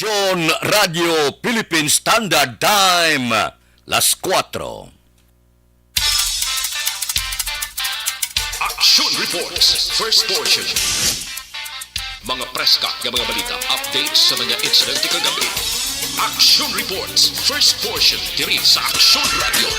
Aksyon Radio Philippine Standard Time, las 4. Action Reports, first portion. Mga preska ng mga balita, update sa mga insidente kagabi. Action Reports, first portion, diri sa Action Radio.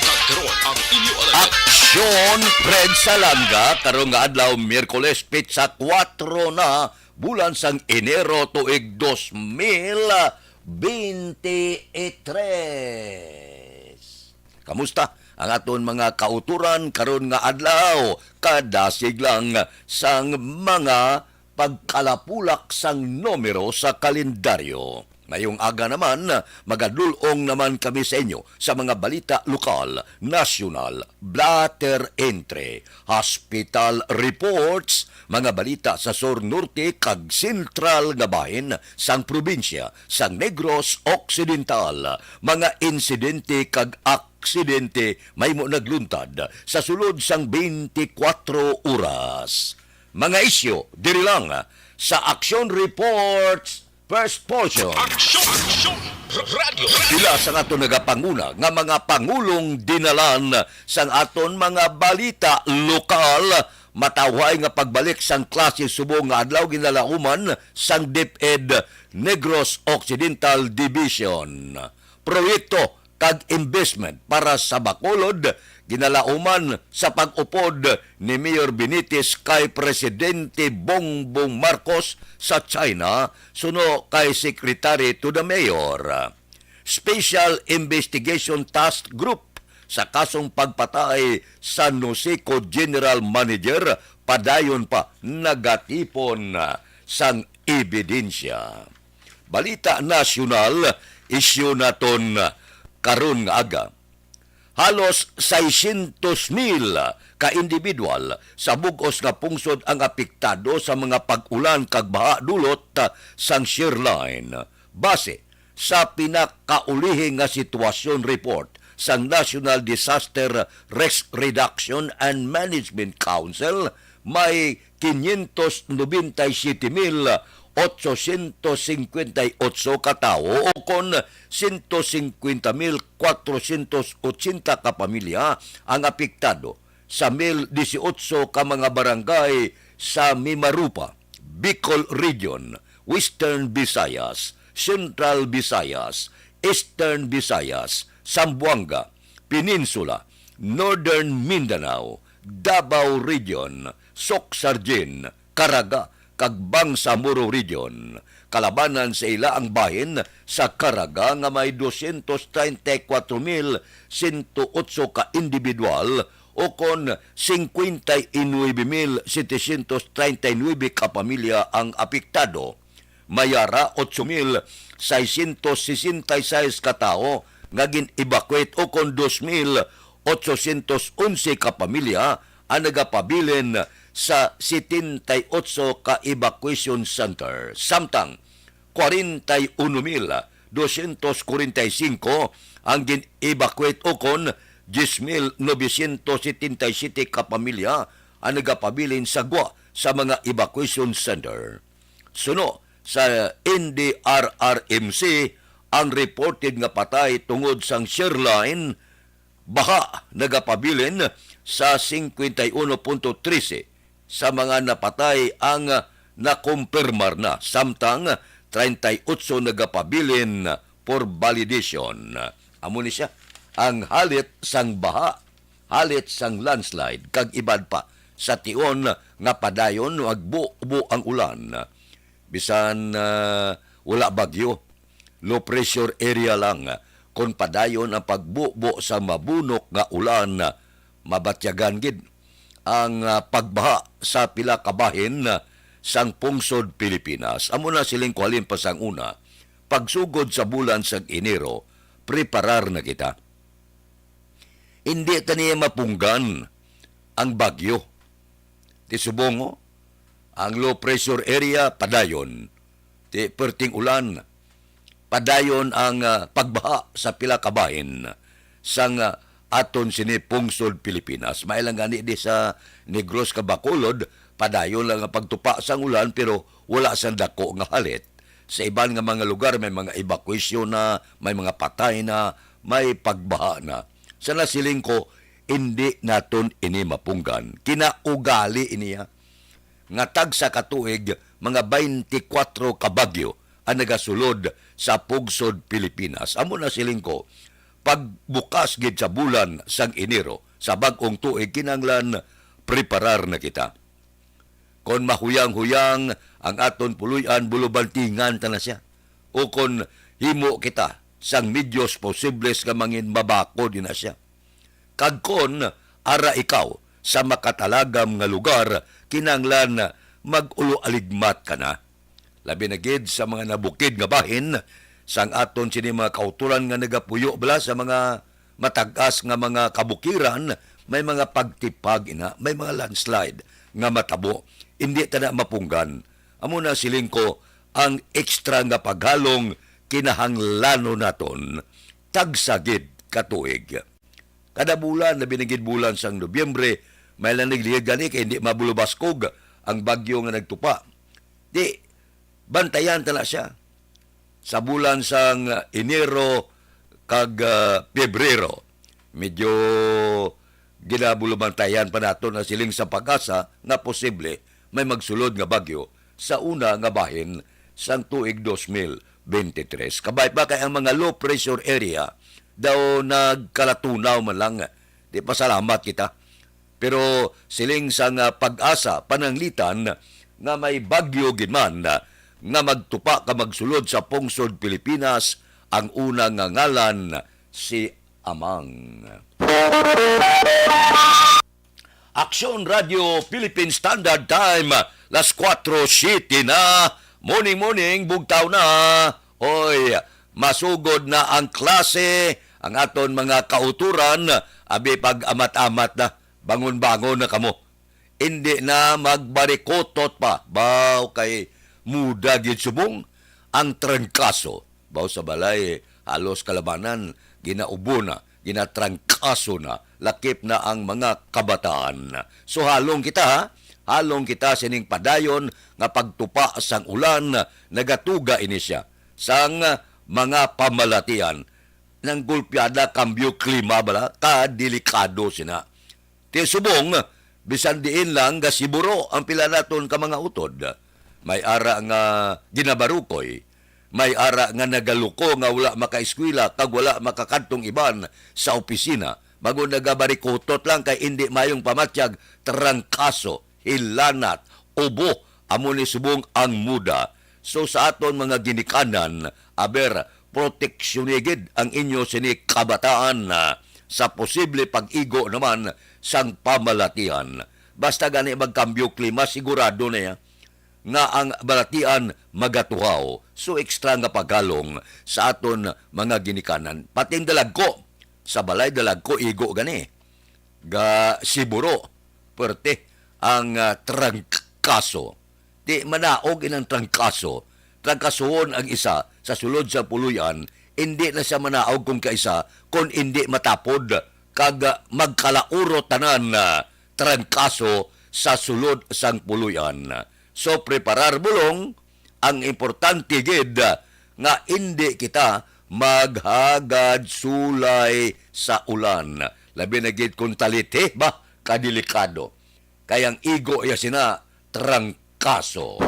Kagkaroon ang inyo alagad. Aksyon Fred Salanga, karong nga adlaw Miyerkules pitsa 4 na bulan sang Enero tuig 2023. Kamusta ang aton mga kauturan karon nga adlaw? Kadasig lang sang mga pagkalapulak sang numero sa kalendaryo. Ngayong aga naman, magadulong naman kami sa inyo sa mga balita lokal, nasyonal, blatter entry, hospital reports, mga balita sa Sur Norte kag Sentral nga bahin sang probinsya sang Negros Occidental, mga insidente kag aksidente may mo nagluntad sa sulod sang 24 oras. Mga isyo, diri lang sa Action Reports First portion. Action Radio. Sila sa aton nagapanguna nga mga pangulong dinalan sang aton mga balita lokal, matawhay nga pagbalik sang klase subong nga adlaw ginalauman sang DepEd Negros Occidental Division. Proyekto kag investment para sa Bacolod ginalauman sa pag-upod ni Mayor Benitez kay Presidente Bongbong Marcos sa China suno kay Secretary to the Mayor. Special Investigation Task Group sa kasong pagpatay sa Noseco General Manager padayon pa nagatipon sang ebidensya. Balita nasyonal, isyu naton karon nga aga. Halos 600,000 ka individual sa bugos nga pungsod ang apektado sa mga pag-ulan kag baha dulot sang Shoreline. Base sa pinakaulihing nga sitwasyon report sa National Disaster Risk Reduction and Management Council, may 597,858 katao o kon 150,480 ka pamilya ang apektado sa 1,018 ka mga barangay sa Mimarupa, Bicol Region, Western Visayas, Central Visayas, Eastern Visayas, Zamboanga, Peninsula, Northern Mindanao, Davao Region, Soc-Sargin, Caraga, kag Bangsamoro Region. Kalabanan sa ila ang bahin sa Caraga nga may 234,108 ka individual o kon 59,739 ka pamilya ang apektado. Mayara 8,666 ka tao nga gin-evacuate o kon 2,811 ka pamilya ang nagapabilin sa 78 ka evacuation center. Samtang 41,245 ang gin-evacuate o kon 10,977 ka pamilya ang nagapabilin sa gwa sa mga evacuation center. Suno sa NDRRMC, ang reported nga patay tungod sang Shoreline, baha nagapabilin sa 51.13 sa mga napatay ang nakumpirmar na, samtang 38 nagapabilin for validation. Amo ni siya ang halit sang baha, halit sang landslide, kag ibad pa sa tion nga padayon agbo-bo ang ulan. Bisan wala bagyo, low pressure area lang, kung padayon ang pagbubo sa mabunok nga ulan, mabatyagan gid ang pagbaha sa pila ka bahin sang pungsod Pilipinas. Amo na siling kuhalin pa sang una, pagsugod sa bulan sang Enero, preparar na kita. Hindi taniya mapunggan ang bagyo. Ti subongo, ang low pressure area padayon. Ti perting ulan, padayon ang pagbaha sa pila ka bahin sang aton sini pungsod Pilipinas. Mailang gani di sa Negros ka Bacolod, padayon lang ang pagtupa sang ulan pero wala sa dako nga halit. Sa iban nga mga lugar may mga evacuation na, may mga patay na, may pagbaha na. Sa nasiling ko, hindi naton ini mapunggan. Kinaugali iniya. Nga tag sa katuig, mga 24 ka bagyo ang nagasulod sa Pugsod, Pilipinas. Amo na siling ko, pagbukas gid sa bulan sang Enero, sa bag-ong tuig, kinanglan preparar na kita. Kon mahuyang-huyang ang aton puluyan, bulubantingan ta na siya. O kon himo kita sang medyos posibles nga mangin mabako din na siya. Kagkon, ara ikaw sa makatalagam nga lugar, kinanglan mag-ulo-aligmat ka na. Labi na gid sa mga nabukid nga bahin, sang aton sini mga kautulan nga nagapuyo bala sa mga matagas nga mga kabukiran, may mga pagtipag ina, may mga landslide nga matabo. Hindi ta na mapunggan. Amo na siling ko, ang ekstra nga paghalong kinahanglano naton, tagsagid katuig. Kada bulan, na binigid bulan sang Nobyembre, may lanigligid gani kay hindi mabulubaskog ang bagyo nga nagtupa. Di, bantayan tala siya. Sa bulan sang Enero kag Pebrero, medyo ginabulubantayan pa nato na siling sa pag-asa na posible may magsulod nga bagyo sa una nga bahin sang tuig 2023. Kabay pa kay ang mga low pressure area daw nagkalatunaw man lang. Di pasalamat kita. Pero siling sang pag-asa, pananglitan nga may bagyo ginman nga magtupa ka magsulod sa Pungsod, Pilipinas, ang unang nga ngalan si Amang. Aksyon Radio Philippine Standard Time, las 4:07 na, morning, bugtaw na. Oy, masugod na ang klase, ang aton mga kauturan, abi pag amat-amat na, bangon-bangon na kamo. Hindi na magbarikotot pa, baw kay muda gid subong, ang trangkaso. Baw sa balay, halos kalabanan, ginaubo na, ginatrangkaso na, lakip na ang mga kabataan. So halong kita ha, halong kita sining padayon nga pagtupa sang ulan, nagatuga ini siya sang mga pamalatian ng gulpiada kambyo klima bala, kadelikado sina. Ti subong, bisan diin lang gasiburo ang pila naton ka mga utod. May ara nga ginabarukoy, may ara nga nagaluko nga wala makaeskwela kag wala makakadtong iban sa opisina. Bago nagabarikotot lang kay hindi mayong pamatyag, trangkaso, hilanat, ubo, amo ni subong ang muda. So sa aton mga ginikanan, aber, proteksyonigid ang inyo sini kabataan sa posible pag-igo naman sang pamalatian. Basta gani magkambyo klima, sigurado na ya nga ang balatian magatuhaw. So ekstra nga paggalong sa aton mga ginikanan. Pating dalag ko, sa balay dalag ko, igo gani. Ga siburo, perte ang trangkaso. Di manaog inang trangkaso. Trangkasoon ang isa sa sulod sa puluyan, hindi na siya manaog kung kaisa, kung hindi matapod, kag magkalauro tanan trangkaso sa sulod sang puluyan. So, preparar bulong, ang importante gid nga hindi kita maghagad sulay sa ulan. Labi na gid kung talite ba, kadelikado. Kayang igo ya sina trangkaso.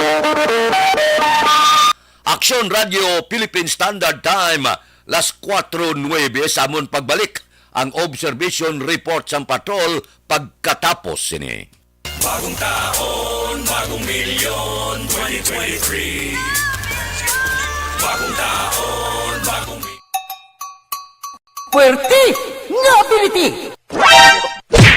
Aksyon Radio Philippine Standard Time, las 4:09, samon pagbalik ang observation report sa patrol pagkatapos sini. Bagong taon, bagong milyon, 2023. Bagong taon, bagong Puwerte nga ability!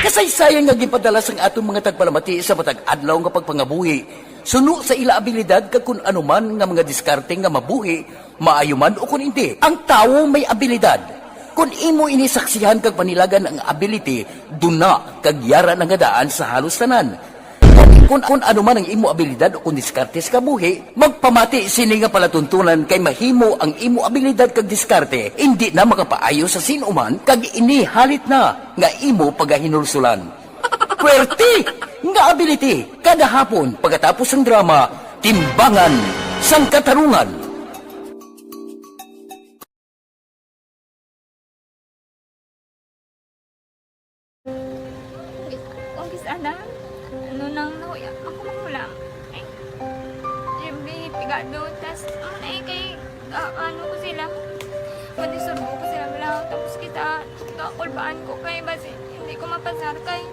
Kasaysayan nga gipadala sang atong mga tagpalamati sa matag adlaw nga pagpangabuhi. Suno sa ila abilidad kag kun anuman nga mga diskarte nga mabuhi, maayo man o kun hindi. Ang tawo may abilidad. Kung imo inisaksihan kag panilagan ang ability, duna kag yara nga daan sa halos tanan. Kung ano man ang imo abilidad o kung diskarte sa kabuhi, magpamati sini nga palatuntunan kay mahimo ang imo abilidad kag diskarte, hindi na makapaayo sa sinuman kag inihalit na nga imo pagahinulsulan. Puwerte nga ability, kada hapon pagkatapos ng drama, Timbangan sang katarungan. Kung sana, ano nang nauya, ako mangulang. Eh, siyempre, pigado, tas, kay, ano ko sila, madisurbo ko sila lang, tapos kita, kakulbaan ko kay, basi, hindi ko mapasar kay.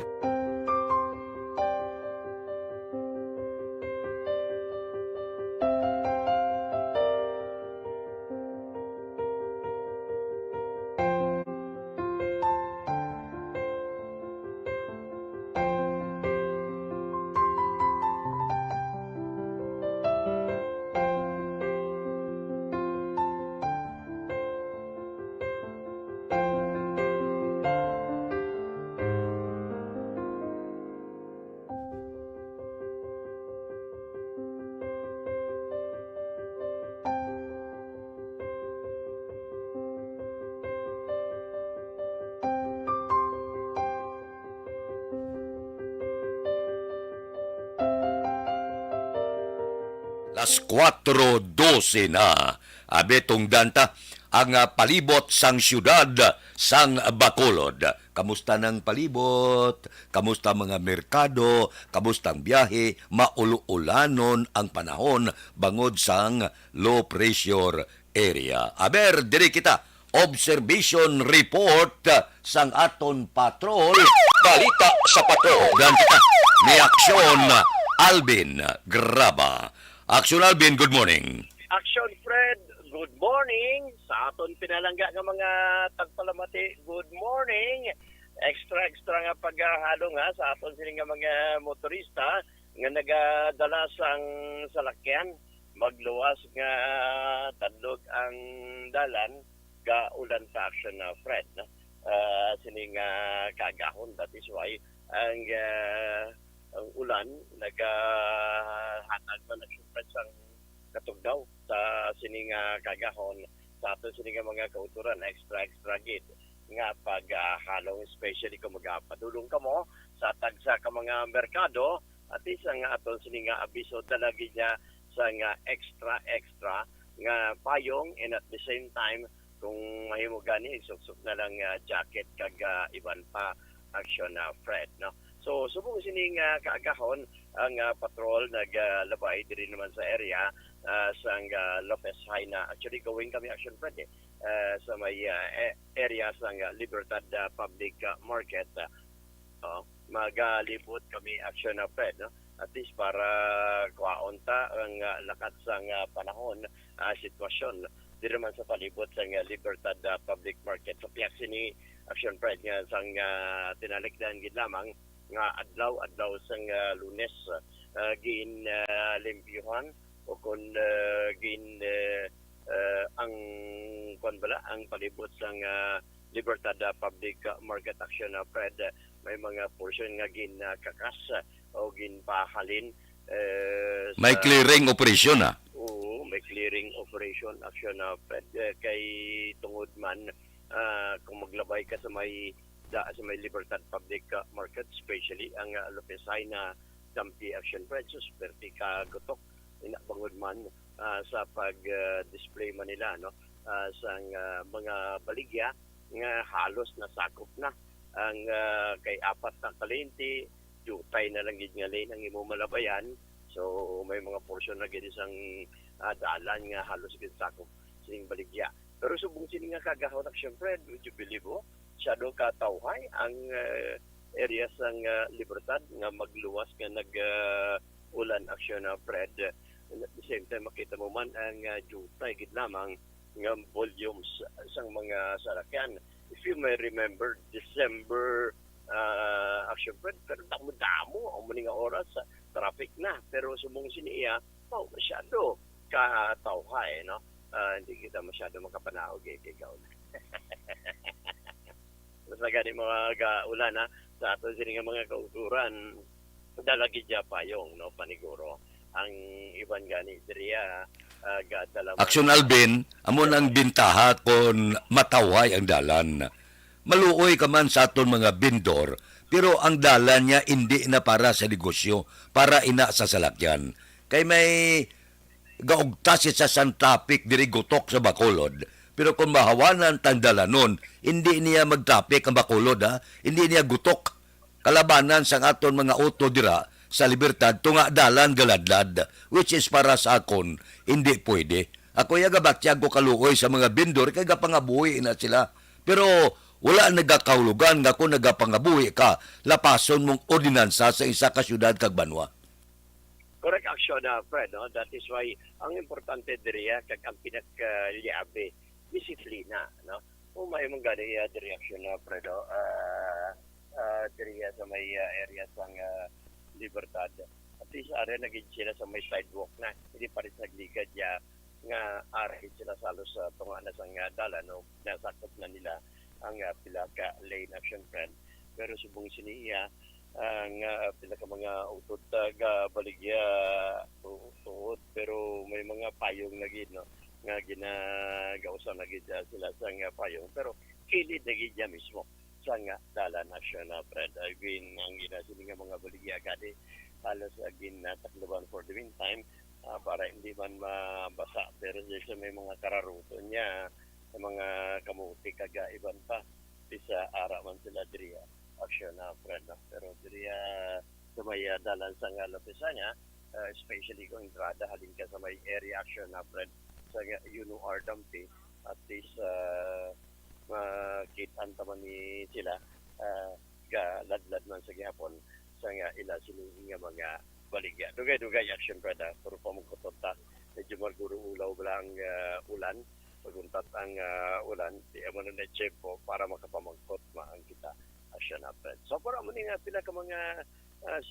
Las 4:12 na. Abetong danta ang palibot sang syudad sang Bacolod. Kamusta ng palibot? Kamusta mga merkado? Kamusta ang biyahe? Maulu-ulanon ang panahon bangod sang low pressure area. Aber, diri kita. Observation report sang aton patrol. Balita sa patrol. Dan kita. May aksyon Alvin Graba. Action Alvin, good morning. Action Fred, good morning. Sa aton pinalangga nga mga tagpalamati, good morning. Extra nga paghahalo nga sa aton sila nga mga motorista nga nagadala sang salakyan. Magluwas nga tadlog ang dalan ga ulan sa action na Fred. Sining kagahon, that is why ang ulan nagahatag man nagsumpred sang katugdaw sa sining kagahon sa ato sining mga kauturan extra gid nga paghalong especially kung magapadulong ka mo sa tagsa ka mga merkado at isang ato sining abiso dalagi niya sa nga extra nga payong and at the same time kung mahimo gani suksok na lang jacket kag iban pa action na Fred, no? So, subong sining kaagahon ang patrol naglabay diri naman sa area sang Lopez High na actually going kami action Fred sa may area sang Libertad Public Market. Magalibot kami action na Fred, no? At least para kuwaon ta ang lakat sang panahon sitwasyon diri naman sa palibot sang Libertad Public Market. So, piyak sini action Fred nga sang tinalikdan gid lamang nga adlaw sang Lunes gin limpyuhan o kun gin ang ang palibot sang Libertad Public Market Action Fred may mga portion nga gin kakas o gin pahalin May clearing operation na. Oo, may clearing operation action Fred kay tungod man kung maglabay ka sa may Libertad Public Market, especially ang Lopezay na Dampi Action Fred, so perti ka gutok inabangod man sa pag-display man nila no sa mga baligya nga halos nasakop na ang kay apat na kalente jutay na lang gid nga lane ang imo malabayan, so may mga portion na gid isang dalan nga halos gid sakop sining baligya. Pero subong sini nga kagahon action Fred, would you believe mo? Shadow katawhay ang area sang Libertad nga magluwas nga nag-ulan action Fred. And at the same time makita mo man ang jutay gid lamang nga volumes sang mga salakyan. If you may remember December action Fred, pero damo ang mga oras traffic na, pero sumong siniya masyado katawhay no. Hindi kita masyado makapanahog kay gaon. Mas gani mga ulan sa ato sining mga kauturan dalagi dya payong no paniguro ang iban gani diriya gadala Action Alvin, amon ang bintaha kon matawhay ang dalan. Maluoy ka man sa aton mga bindor, pero ang dalan niya hindi na para sa negosyo, para ina sa salakyan. Kay may gaugtas sa traffic diri gutok sa Bacolod. Pero kung mahawanan tandalanon, hindi niya mag-traffic ang Bacolod, ha? Hindi niya gutok. Kalabanan sang aton mga auto dira sa Libertad tunga dalan galadlad, which is para sa akon hindi pwede. Ako yaga batyag ko kaluoy sa mga vendor kay gapangabuhi na sila. Pero wala nagakaulugan nga kung nagapangabuhi ka, lapason mong ordinansa sa isa ka syudad kag banwa. Correct action, Fred. No? That is why ang importante diriya kag ang pinakaliabe, disiplina. No? Kung may mong gani direction, Fred, diriya sa may area sang Libertad. At least area naging sila sa may sidewalk na. Hindi pa rin nagligad ya nga area sila salos sa tunga na sang dala. No? Nasakop na nila ang pila ka lane action, friend. Pero subong siniya ang pila ka mga utod ga baligya tuod, pero may mga payong na gid, no, nga ginagausa na gid sila sa nga payong, pero kilid na gid niya mismo sa nga dala national, friend. I mean, ang ginasili nga mga baligya gadi halos agin takluban for the meantime, para hindi man mabasa, pero sa may mga kararuto niya sa mga kamuti kagaiban pa bisa ara man sila diriya action, friend. Pero diriya sa may dalan sa nga Lopisanya, especially kung entrada halin ka sa may area action, friend, sa UNR Dampi, at least makitaan taman ni sila ladlad man sa gihapon sa nga ila sining nga mga baligya. Dugay action, friend. Pero pamungkotot ta medyo maguro ulaw lang ulan paguntat ang ulan, di mo na na-chepo para makapamangkot maang kita asya na, friend. So, para mo nga pila ka mga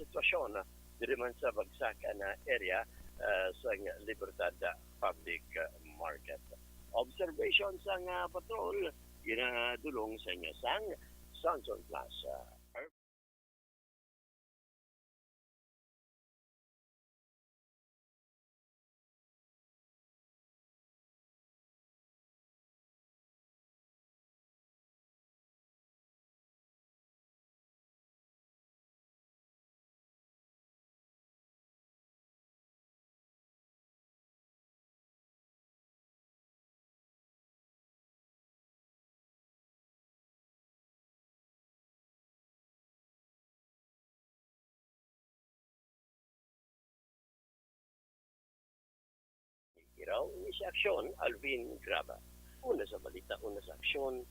sitwasyon diri man sa bagsakan na area sa Libertad Public Market. Observation sa patrol, ginadulong sa inyo sang Sanson Plaza. Iraw, ini sa aksyon, Alvin Graba. Una sa balita, una sa aksyon,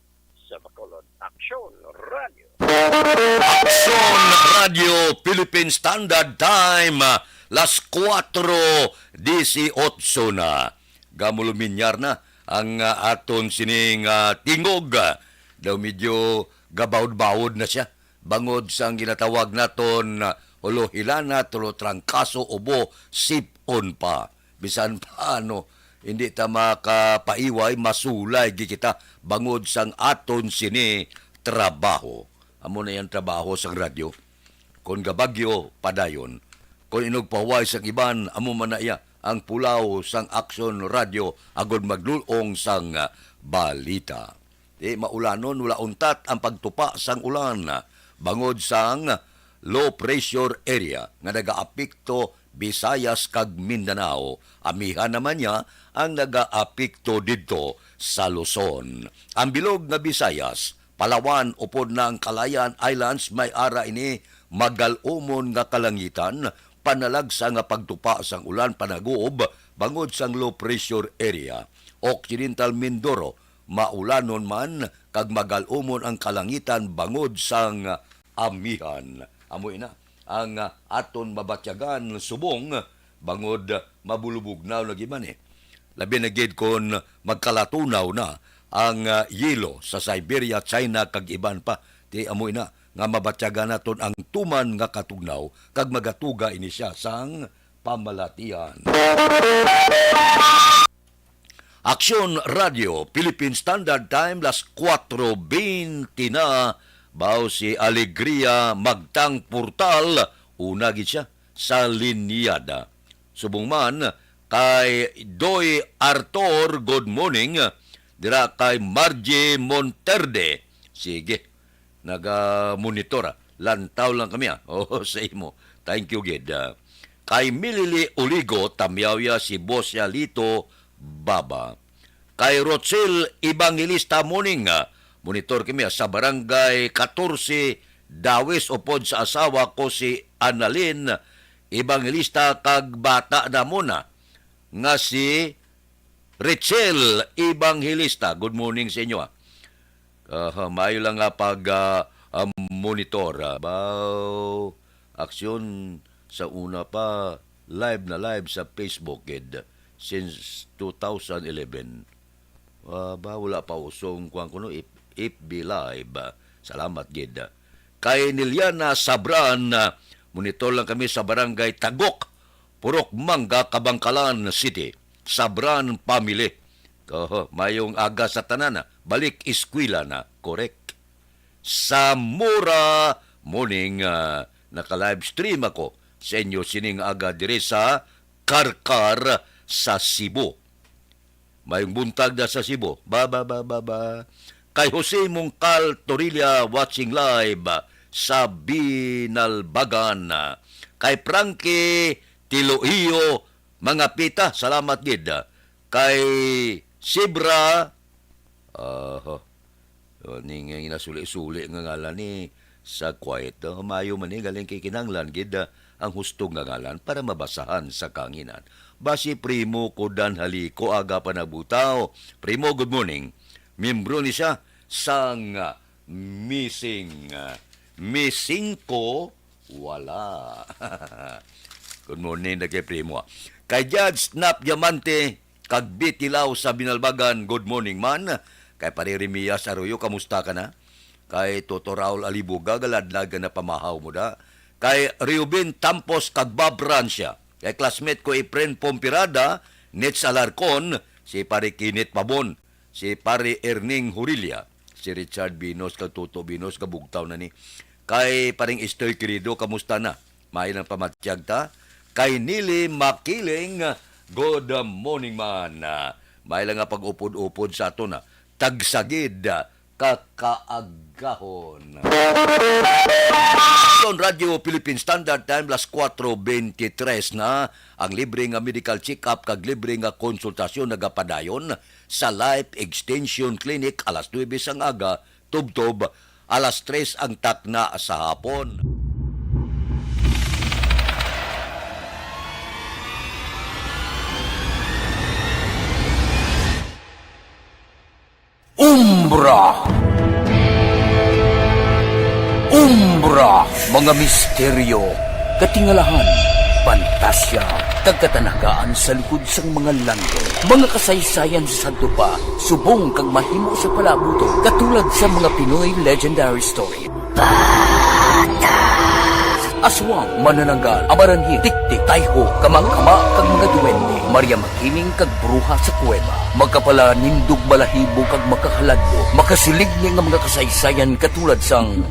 sa Bacolod. Aksyon Radio. Action Radio Philippine Standard Time, las 4:18 na. Gamuluminyar na ang aton sining tingog. Daw medyo gabawd-bawod na siya. Bangod sang ginatawag naton Ulohilana, Tulo Trangkaso, Ubo, Sipon pa. Bisan paano, hindi ta makapaiway, masulay kita bangod sang aton sini trabaho. Amo na yan trabaho sang radyo. Kung gabagyo, padayon. Kung inugpaway sang iban, amo man na iya ang pulaw sang Action Radio agod maglulong sang balita. Di maulanon, wala untat ang pagtupa sang ulan. Bangod sang low pressure area nga nagaapekto Visayas kag Mindanao. Amihan naman niya ang nagaapekto dito sa Luzon. Ang bilog nga Visayas, Palawan, upod na ang Calayan Islands, may ara ini magalumon nga kalangitan, panalagsa nga pagtupa sang ulan panaguob, bangod sang low pressure area. Occidental Mindoro, maulanon man, kag magalumon ang kalangitan, bangod sang amihan. Amoy na ang aton mabatyagan subong bangod mabulubugnaw na giman Labi na gid kon magkalatunaw na ang yelo sa Siberia, China kag iban pa. Di amoy na nga mabatyagan naton ang tuman nga katugnaw kag magatuga ini siya sang pamalatian. Aksyon Radio Philippine Standard Time, las 4:20 na. Bao si Alegria Magtang Portal, una gid siya sa linyada. Subong man kay Doy Artor, good morning. Dira kay Margie Monterde. Sige, naga-monitor. Lantaw lang kami Oh, sa imo. Thank you, Gid. Kay Milili Uligo, Tamyawya, si Bosya Lito, Baba. Kay Rochelle Evangelista Muning, monitor kami sa barangay 14, Dawes upod sa asawa ko si Annalyn Evangelista kag bata na muna nga si Richelle Evangelista. Good morning sa inyo. Mayo lang nga pag monitor. Aksyon sa una pa live sa Facebook since 2011. Wala pa usong kuang kuno FB Live. Salamat gid. Kay Niliana Sabran, monitor lang kami sa barangay Tagok, Purok Mangga, Kabangkalan City. Sabran Family. Mayong aga sa tanan, balik eskwela na, correct. Sa Mura morning, naka-live stream ako sa inyo sining aga dire sa Karkar sa Cebu. Mayong buntag na sa Cebu. Kay Jose Mungkal Torilla watching live sa Binalbagan. Kay Frankie Tiloio mga pita, salamat gid. Kay Sibra ning inasuli-suli nga ngalan ni sa quiet. Mayo man ni galing kay kinanglan gid ang hustong nga ngalan para mabasahan sa kanginan. Basi Primo Kodan Haliko aga panabutaw. Primo, good morning. Membro ni siya sang missing. Missing ko wala. Good morning na kay Primo. Kay Judge Snap Diamante kag Bitilaw sa Binalbagan, good morning man. Kay Paririmias Arroyo, kamusta ka na? Kay Toto Raul Alibuga, galadlag na pamahaw mo da. Kay Reuben Tampos kag Bob Rancia. Kay classmate ko Efren Pompirada, Nets Alarcon, si Pare Kinit Pabon, si Pare Erning Hurilia, si Richard Binos kag Toto Binos kabugtaw na ni. Kay Paring Estoy Querido, kamusta na? May nang pamatyag ta. Kay Nili Makiling, good morning man. May lang nga pag-upod-upod sa ato na. Tagsagid, kakaagahon. Son Radio Philippine Standard Time, las 4:23 na. Ang libre nga medical check-up kag libre nga konsultasyon nagapadayon sa Life Extension Clinic alas 9 sang aga, tubtob, alas 3 ang takna sa hapon. Umbra, mga misteryo, katingalahan, pantasya, tagkatanagaan sa likod sang mga lando, mga kasaysayan sa dupa, subong kag mahimo sa palabuto, katulad sa mga Pinoy legendary story. Aswang, manananggal, amaranhit, tiktik, tayho, kamang-kama, kag mga duwende, Maria Makining kag bruha sa kuweba, magkapala nindog balahibo kag makahaladlo, makasilig niya nga mga kasaysayan katulad sang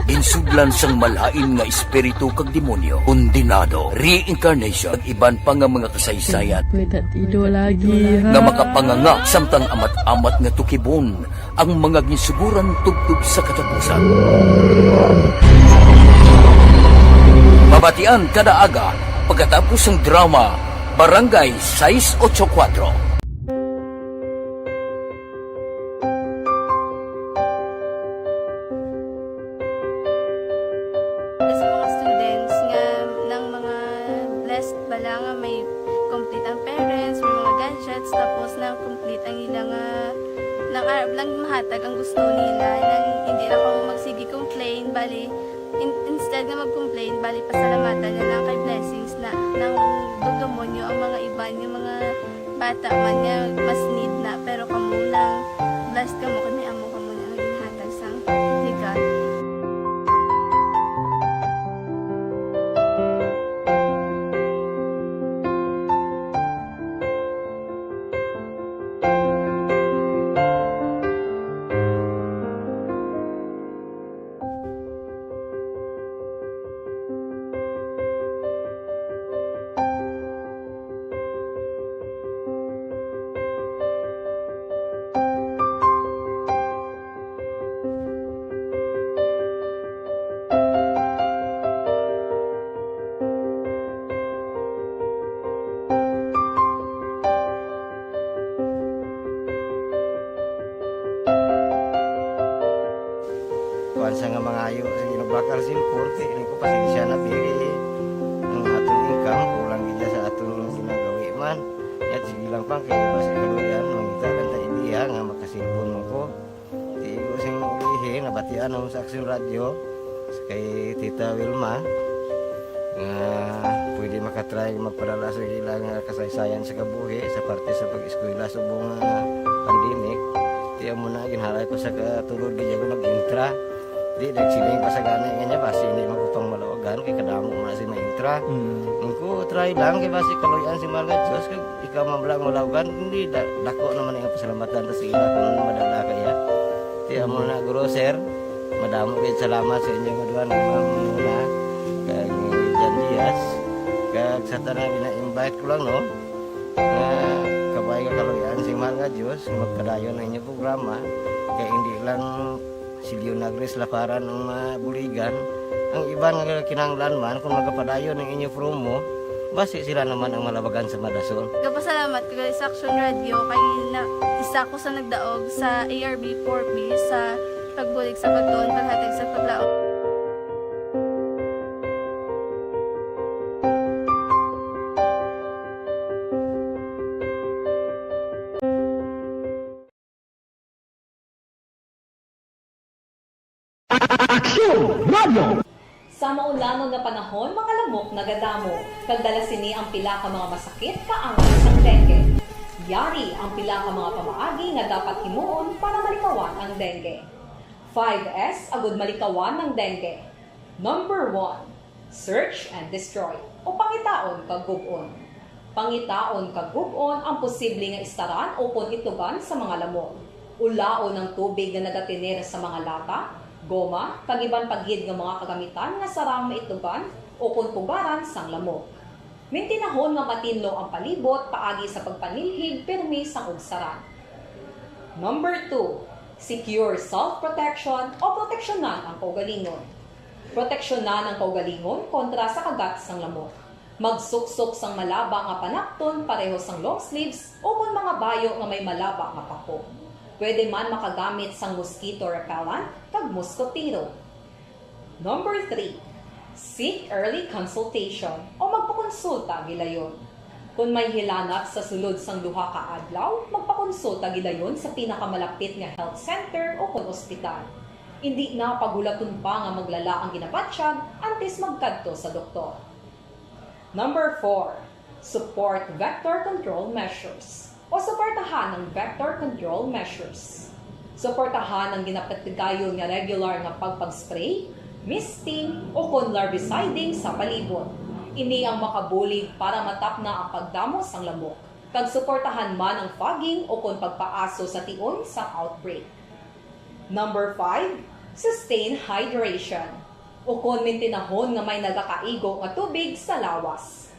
ginsudlan sang malain nga espiritu kag demonyo, undinado, reincarnation, kag iban pa nga mga kasaysayan Tido lagi nga makapanganga samtang amat-amat nga tukibon ang mga ginsuguran tugtog sa katapusan. Mabatian kada aga pagkatapos ng drama Barangay 684. Sa mga students nga ng mga blessed bala nga may complete ang parents, may mga gadgets, tapos na complete ang ilang nang arab lang mahatag ang gusto nila nang hindi na ako magsigi complain bali instead nga mag-complain bali pasalamatan na lang kay blessings na nang dudumonyo ang mga iba yung mga bata man nga mas need na pero kamo lang blessed kamo kami amo kamo na naging hatag sang ligat. kuan sa nga mga ayo sa ginabakal silpon kay ini ko pasensya na biri ang atong income kulang gid sa atong ginagawi man yat sige lang pang kay basta kaluyan mangita kan ta idiha nga makasilpon mo ko di ko sing ihi nabatian ang sa Aksyon Radio kay Tita Wilma nga pwede makatry magpadala sa ilang kasaysayan sa kabuhi sa parte sa pag-eskwela subong pandemic. Tiya mo na ginhalay ko sa katulod di ko nag-intra. Di nagsiling pa sa gani nga basi hindi magupang malawagan kay kadamo man si ma-intra. Ko try lang kay basi kaluyan si Malga Diyos kay ikaw mablang malawagan hindi dako naman ang pasalamatan ta sa ila kung madala kaya. Tiya mo na guro sir. Madamo kay salamat sa inyong duwan muna kag Jan Diaz kag sa tanan ina-invite ko lang no. Kabay ka kaluyan si Mahal nga Diyos magpadayon ng inyong programa kaya hindi lang si Leonagres Laparan ang mabuligan ang iba nga kinanglan man kung magpadayon ng inyong promo basi sila naman ang malabagan sa Madason. Kapasalamat ko sa Aksyon Radio kay isa ko sa nagdaog sa ARB 4B sa pagbulig sa pagtuon paghatag sa paglaog. Sa maulanod nga panahon, mga lamok nagadamo. Kagdala sini ang pila ka mga masakit kaangay sang dengue. Yari ang pila ka mga pamaagi nga dapat himuon para malikawan ang dengue. 5S agud malikawan ng dengue. Number 1, search and destroy o pangitaon kag gub-on. Pangitaon kag gub-on ang posible nga istaran o pon itugan sa mga lamok. Ulaon ng tubig nga nagatinir sa mga lata, goma, kag-iban paghid nga mga kagamitan nga sarang maitugan o kung pugaran sang lamok. Mintinahon nga matinlo ang palibot paagi sa pagpanilhig permi sang ugsaran. Number 2, secure self-protection o proteksyonan ang kaugalingon. Proteksyonan ang kaugalingon kontra sa kagat sang lamok. Magsuksok sang malaba nga panakton pareho sang long sleeves o kung mga bayo nga may malaba nga pako. Pwede man makagamit sang mosquito repellent kag mosquitero. Number 3, seek early consultation o magpakonsulta gilayon. Kung may hilanat sa sulod sang duha ka adlaw, magpakonsulta gilayon sa pinakamalapit nga health center o kung ospital. Hindi na pagulaton pa nga maglala ang ginapatyag antes magkadto sa doktor. Number 4, support vector control measures o suportahan ng vector control measures. Suportahan ang ginapatigayon nga regular nga pagpag-spray, misting o kung larviciding sa palibot. Ini ang makabulig para matap na ang pagdamos sang lamok. Kag suportahan man ang fogging o kung pagpaaso sa tion sa outbreak. Number 5, sustain hydration o kung mintinahon nga may nagakaigo nga tubig sa lawas.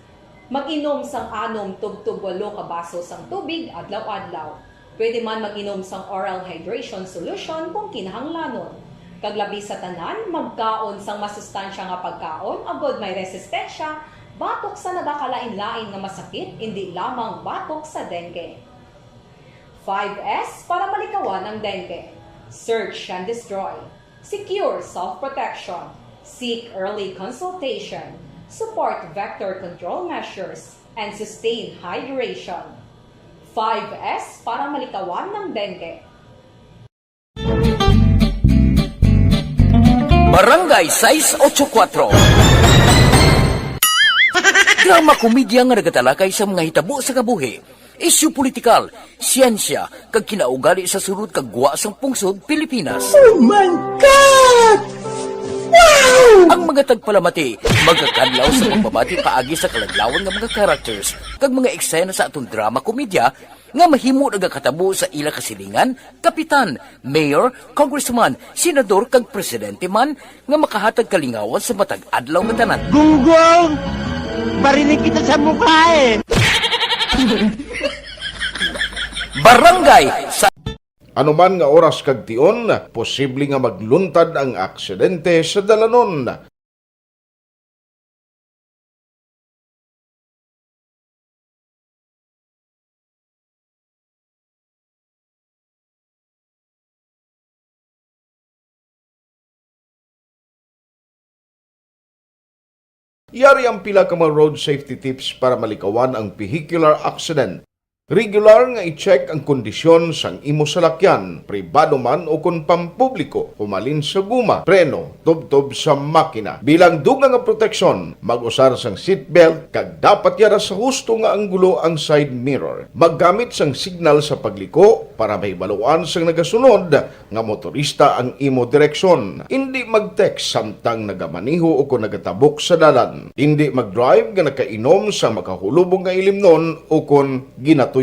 Mag-inom sang 6 tub-tub 8 ka baso sang tubig adlaw-adlaw. Pwede man mag-inom sang oral hydration solution kung kinahanglanon. Kaglabi sa tanan, magkaon sang masustansya nga pagkaon, agod may resistensya, batok sa nagakalain-lain nga masakit, hindi lamang batok sa dengue. 5S para malikawan ang dengue. Search and destroy. Secure self-protection. Seek early consultation. Support vector control measures, and sustain hydration. 5S para malikawan ng dengue. Barangay 684 Drama komedya nga nagatalakay sa mga hitabo sa kabuhi, isyu politikal, siyensya, kag kinaugali sa sunod kag guwa sang pungsod Pilipinas. Oh my God! Wow! Ang mga tagpalamati, magkakadlaw sa pagbabati paagi sa kalaglawan ng mga characters kag mga eksena sa atong drama komedya nga mahimo nagakatabo sa ila kasilingan, kapitan, mayor, congressman, senador kag presidente man nga makahatag kalingawan sa matag adlaw nga tanan. Gunggong! Barinig kita sa mukha eh! Barangay sa Anuman nga oras kag tion, posible nga magluntad ang aksidente sa dalanon. Yari ang pila ka mga road safety tips para malikawan ang vehicular accident. Regular nga i-check ang kondisyon sang imo salakyan, pribado man o kung pampubliko, humalin sa guma, preno, tubtob sa makina. Bilang dugang nga proteksyon, mag-usar sang seatbelt, kag dapat yara sa husto nga anggulo ang side mirror. Maggamit sang signal sa pagliko para mahibaluan sang nagasunod nga motorista ang imo direksyon. Hindi mag-text samtang nagamaniho o kung nagatabok sa dalan. Hindi mag-drive nga nakainom sa makahulubong nga ilimnon o kung ginato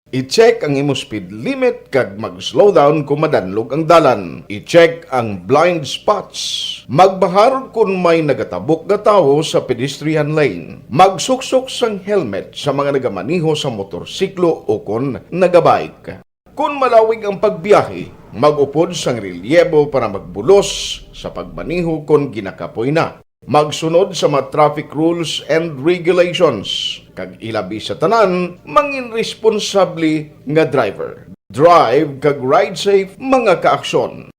I-check ang imo speed limit kag mag-slow down kung madanlog ang dalan. I-check ang blind spots. Magbahar kung may nagatabok na tao sa pedestrian lane. Magsuksok sang helmet sa mga nagamaniho sa motorsiklo o kung nagabike. Kung malawig ang pagbiyahe, mag-upod sang relyebo para magbulos sa pagmaniho kung ginakapoy na. Magsunod sa mga traffic rules and regulations. Kag ilabi sa tanan, mangin responsable nga driver. Drive kag ride safe mga kaaksyon.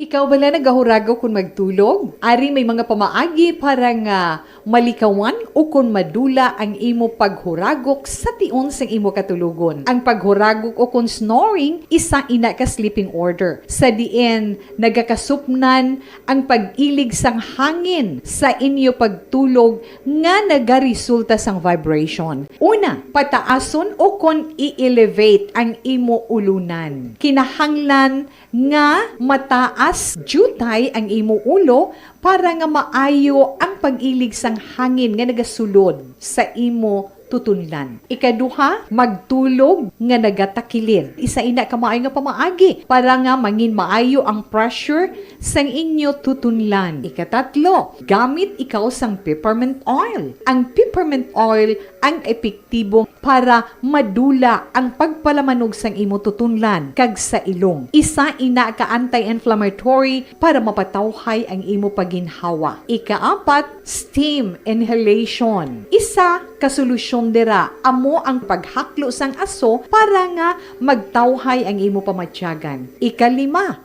Ikaw bala nagahuragaw kung magtulog? Ari may mga pamaagi para nga malikawan o kung madula ang imo paghuragok sa tion sang imo katulugon. Ang paghuragok o kung snoring, isa ina ka sleeping order. Sa diin, nagakasupnan ang pag-ilig sang hangin sa inyo pagtulog nga nagaresulta sang vibration. Una, pataason o kung i-elevate ang imo ulunan. Kinahanglan nga mataas jutay ang imo ulo para nga maayo ang pag-ilig sang hangin nga nagasulod sa imo tutunlan. Ikaduha, magtulog nga nagatakilid. Isa ina ka maayo nga pamaagi para nga mangin maayo ang pressure sang inyo tutunlan. Ikatatlo, gamit ikaw sang peppermint oil. Ang peppermint oil ang epektibo para madula ang pagpalamanog sang imo tutunlan kag sa ilong. Isa ina ka anti-inflammatory para mapatawhay ang imo paginhawa. Ikaapat, steam inhalation. Isa ka solusyon dira amo ang paghaklo sang aso para nga magtawhay ang imo pamatyagan. Ikalima,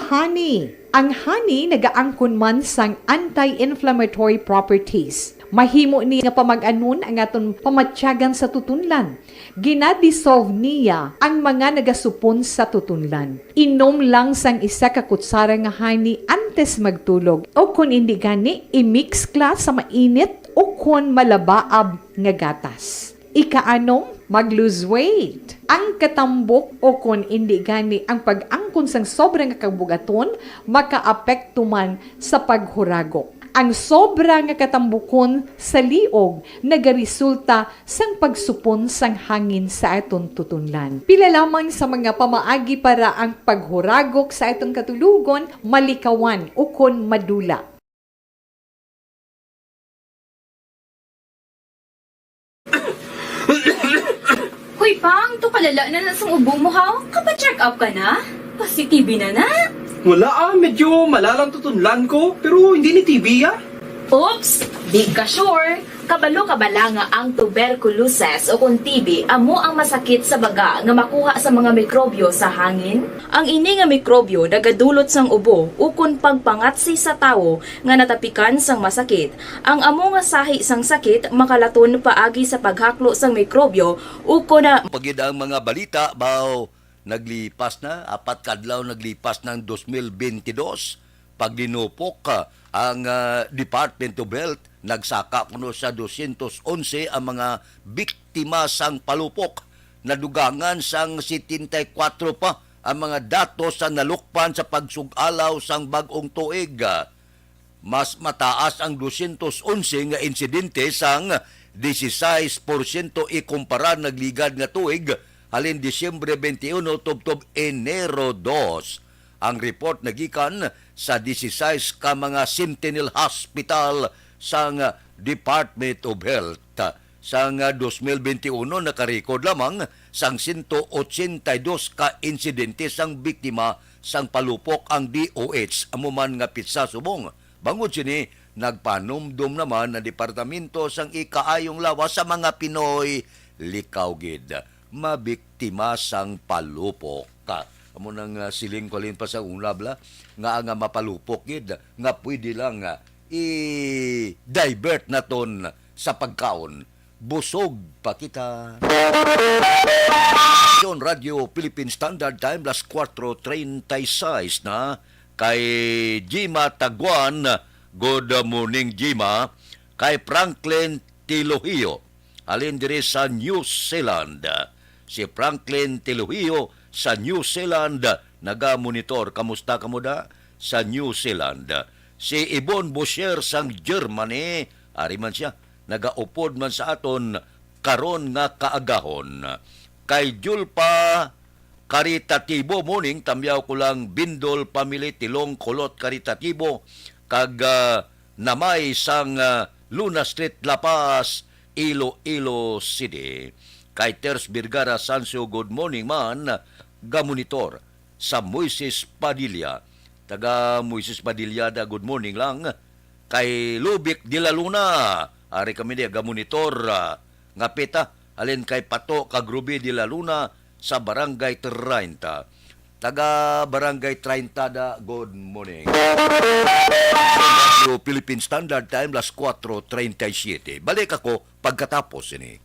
honey. Ang honey nagaangkon man sang anti-inflammatory properties. Mahimo ni nga pamag-anon ang aton pamatyagan sa tutunlan. Ginadissolve niya ang mga nagasupon sa tutunlan. Inom lang sang isa ka kutsara nga honey antes magtulog. O kung hindi gani, i-mix kla sa mainit o kung malabaab nga gatas. Ikaanong, mag-lose weight. Ang katambok o kung hindi gani ang pag-angkon sang sobrang kabugaton, makaapekto man sa paghuragok. Ang sobra nga katambukon sa liog nagaresulta sang pagsupon sang hangin sa aton tutunlan. Pila lamang sa mga pamaagi para ang paghuragok sa aton katulugon malikawan o kon madula. Hoy, Pang, to kalala na sang ubo mo, ha? Kapa-check up ka na? Positive na na? Wala medyo malalang tutunlan ko, pero hindi ni TB Oops! Di ka sure. Kabalo kabala nga ang tuberculosis o kung TB amo ang masakit sa baga nga makuha sa mga mikrobyo sa hangin. Ang ini nga mikrobyo nagadulot sang ubo o kung pagpangatsi sa tawo nga natapikan sang masakit. Ang amo nga sahi sang sakit makalaton paagi sa paghaklo sang mikrobyo o kung na Pagid ang mga balita bao naglipas na, 4 kadlaw naglipas ng 2022, pag dinupok ang Department of Health, nagsaka kuno sa 211 ang mga biktima sang palupok. Nadugangan sang 74 pa ang mga datos sa nalukpan sa pagsugalaw sang bag-ong tuig. Mas mataas ang 211 nga insidente sang 16% ikumpara nagligad nga tuig halin Disyembre 21 tubtob Enero 2. Ang report nagikan sa 16 ka mga Sentinel Hospital sang Department of Health. Sang 2021 nakarecord lamang sang 182 ka insidente sang biktima sang palupok ang DOH amuman nga pitsa subong. Bangod sini nagpanumdum naman na departamento sang ikaayong lawas sa mga Pinoy likaw gid mabiktima sang palupok. amo nang siling ko pa sa ulab la nga mapalupok gid nga pwede lang i-divert naton sa pagkaon. Busog pa kita. Yon Radio Philippine Standard Time las 4:36 na kay Jima Taguan. Good morning Jima. Kay Franklin Tilohio alin diri sa New Zealand. Si Franklin Tilohio sa New Zealand naga-monitor. Kamusta kamo da sa New Zealand? Si Ibon Bosher sang Germany, ari man siya, nagaupod man sa aton karon nga kaagahon. Kay Julpa Karitatibo morning, tamyaw ko lang Bindol Family Tilong Kulot Karitatibo kag namay sang Luna Street La Paz, Iloilo City. Kay Ters Birgara Sanso, good morning man, gamonitor sa Moises Padilla. Taga Moises Padilla da good morning lang. Kay Lubic de la Luna, ari kami dia gamonitor nga peta alin kay Pato Kagrubi de la Luna sa Barangay 30. Taga Barangay 30 da good morning. Radio Philippine Standard Time las 4:37. Balik ako pagkatapos ini.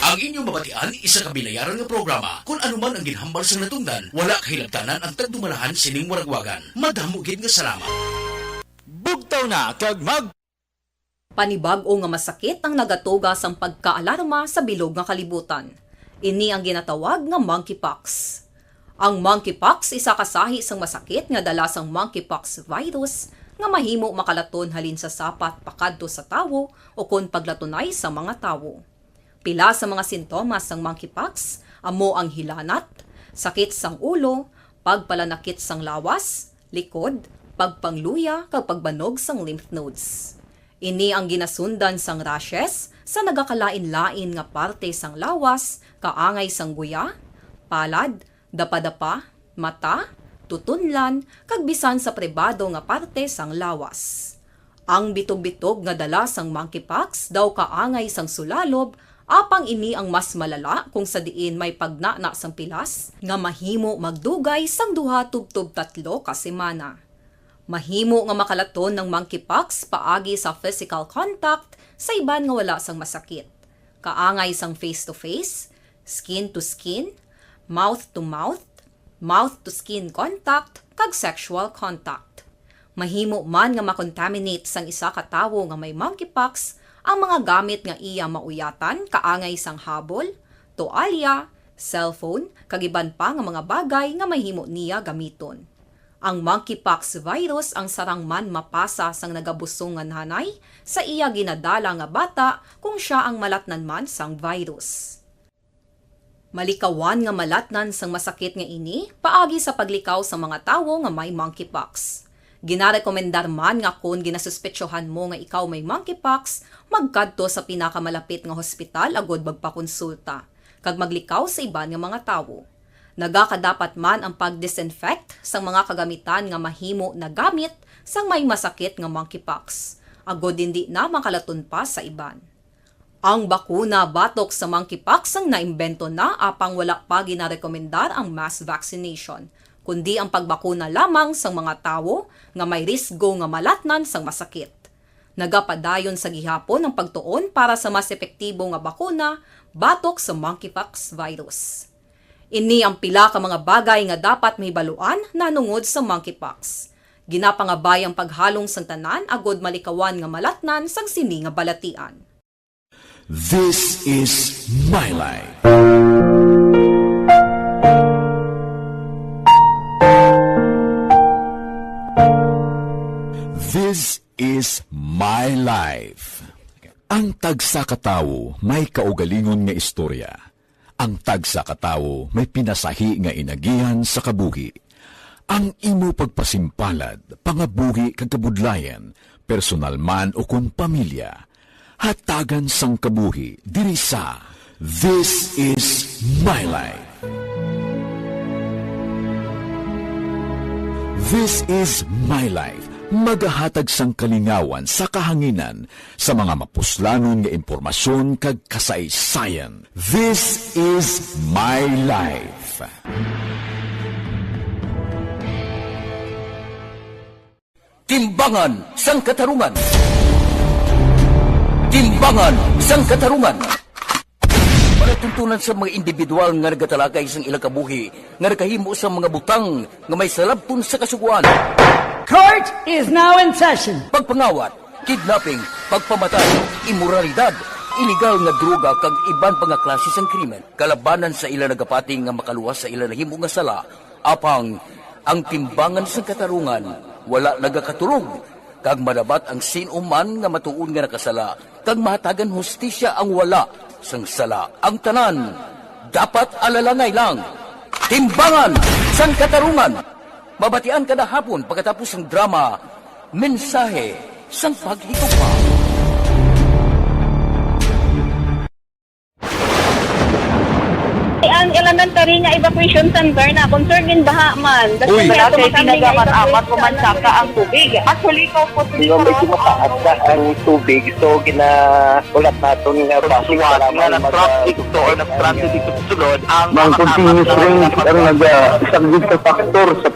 Ang inyong mabatian, isa kabilayaran ng programa. Kung anuman ang ginhambal sa natungdan, wala kahilabtanan ang tagdumalahan sining waragwagan. Madamo gid nga salamat. Bugtaw na kag Panibag-o nga masakit ang nagatugas ang pagkaalarma sa bilog nga kalibutan. Ini ang ginatawag nga monkeypox. Ang monkeypox isa kasahi sang masakit nga dala sang monkeypox virus nga mahimo makalaton halin sa sapat pakadto sa tawo o kon paglatunay sa mga tawo. Pila sa mga sintomas ng monkeypox amo ang hilanat, sakit sang ulo, pagpalanakit sang lawas, likod, pagpangluya kag pagbanog sang lymph nodes. Ini ang ginasundan sang rashes sa nagakalain-lain nga parte sang lawas, kaangay sang guya, palad, dapadapa, mata, tutunlan, kag bisan sa pribado nga parte sang lawas. Ang bitog-bitog nga dala sang monkeypox daw kaangay sang sulalob, apang ini ang mas malala kung sa diin may pagnana sang pilas nga mahimo magdugay sang 2 tubtob 3 ka semana. Mahimo nga makalaton ng monkeypox paagi sa physical contact sa iban nga wala sang masakit. Kaangay sang face-to-face, skin-to-skin, mouth-to-mouth, mouth-to-skin contact, kag sexual contact. Mahimo man nga makontaminate sang isa ka tawo nga may monkeypox ang mga gamit nga iya mauyatan, kaangay sang habol, toalya, cellphone, kag iban pa nga mga bagay nga mahimo niya gamiton. Ang monkeypox virus ang sarang man mapasa sang nagabusong nga nanay sa iya ginadala nga bata kung siya ang malatnan man sang virus. Malikawan nga malatnan sang masakit nga ini paagi sa paglikaw sa mga tawo nga may monkeypox. Ginarekomendar man nga kung ginasuspetsyohan mo nga ikaw may monkeypox, magkadto sa pinakamalapit nga hospital agod magpakonsulta, kag maglikaw sa iban nga mga tawo. Nagakadapat man ang pag-disinfect sa mga kagamitan nga mahimo na gamit sang may masakit nga monkeypox, agod hindi na makalaton pa sa iban. Ang bakuna batok sa monkeypox ang naimbento na apang wala pa ginarekomendar ang mass vaccination, kundi ang pagbakuna lamang sa mga tawo nga may risgo nga malatnan sang masakit. Nagapadayon sa gihapon ang pagtuon para sa mas epektibo nga bakuna batok sa monkeypox virus. Ini ang pila ka mga bagay nga dapat mahibaluan nanungod sa monkeypox. Ginapangabay ang paghalong sang tanan agod malikawan nga malatnan sang sini nga balatian. This is my life. This is my life. Ang tagsa ka tawo may kaugalingon nga istorya. Ang tagsa ka tawo may pinasahi nga inagihan sa kabuhi. Ang imo pagpasimpalad, pangabuhi kag kabudlayan, personal man o kun pamilya, hatagan sang kabuhi diri sa This is my life. This is my life. Magahatag sang kalingawan sa kahanginan sa mga mapuslanon nga impormasyon kag kasaysayan. This is my life. Timbangan sang katarungan. Timbangan sang katarungan. Palatuntunan sa mga individual nga nagatalakay sang ilang kabuhi, nga nakahimo sa mga butang nga may salabton sa kasuguan. Court is now in session. Pagpangawat, kidnapping, pagpamatay, immoralidad, illegal nga droga kag iban pa nga klase sang krimen. Kalabanan sa ilang nagapati nga makaluwas sa ilang nahimo nga sala, apang ang timbangan sang katarungan wala nagakatulog. Kag madabat ang sinuman nga matuon nga nakasala, kag mahatagan hustisya ang wala sang sala. Ang tanan, dapat alalangay lang. Timbangan sang katarungan. Mabatian kada hapon pagkatapos ng drama, mensahe sang paghikupa. Ang elementary nga evacuation center na concern din baha man. Uy. Kaya pinagamat-amat pumansaka ang tubig. Actually, ko po Medyo mataas na ang tubig. So, ginaulat natin nga Pagsuwat nga ng traffic to or nag-traffic dito sa sulod, ang Mang continuous rin ang isang good sa factor sa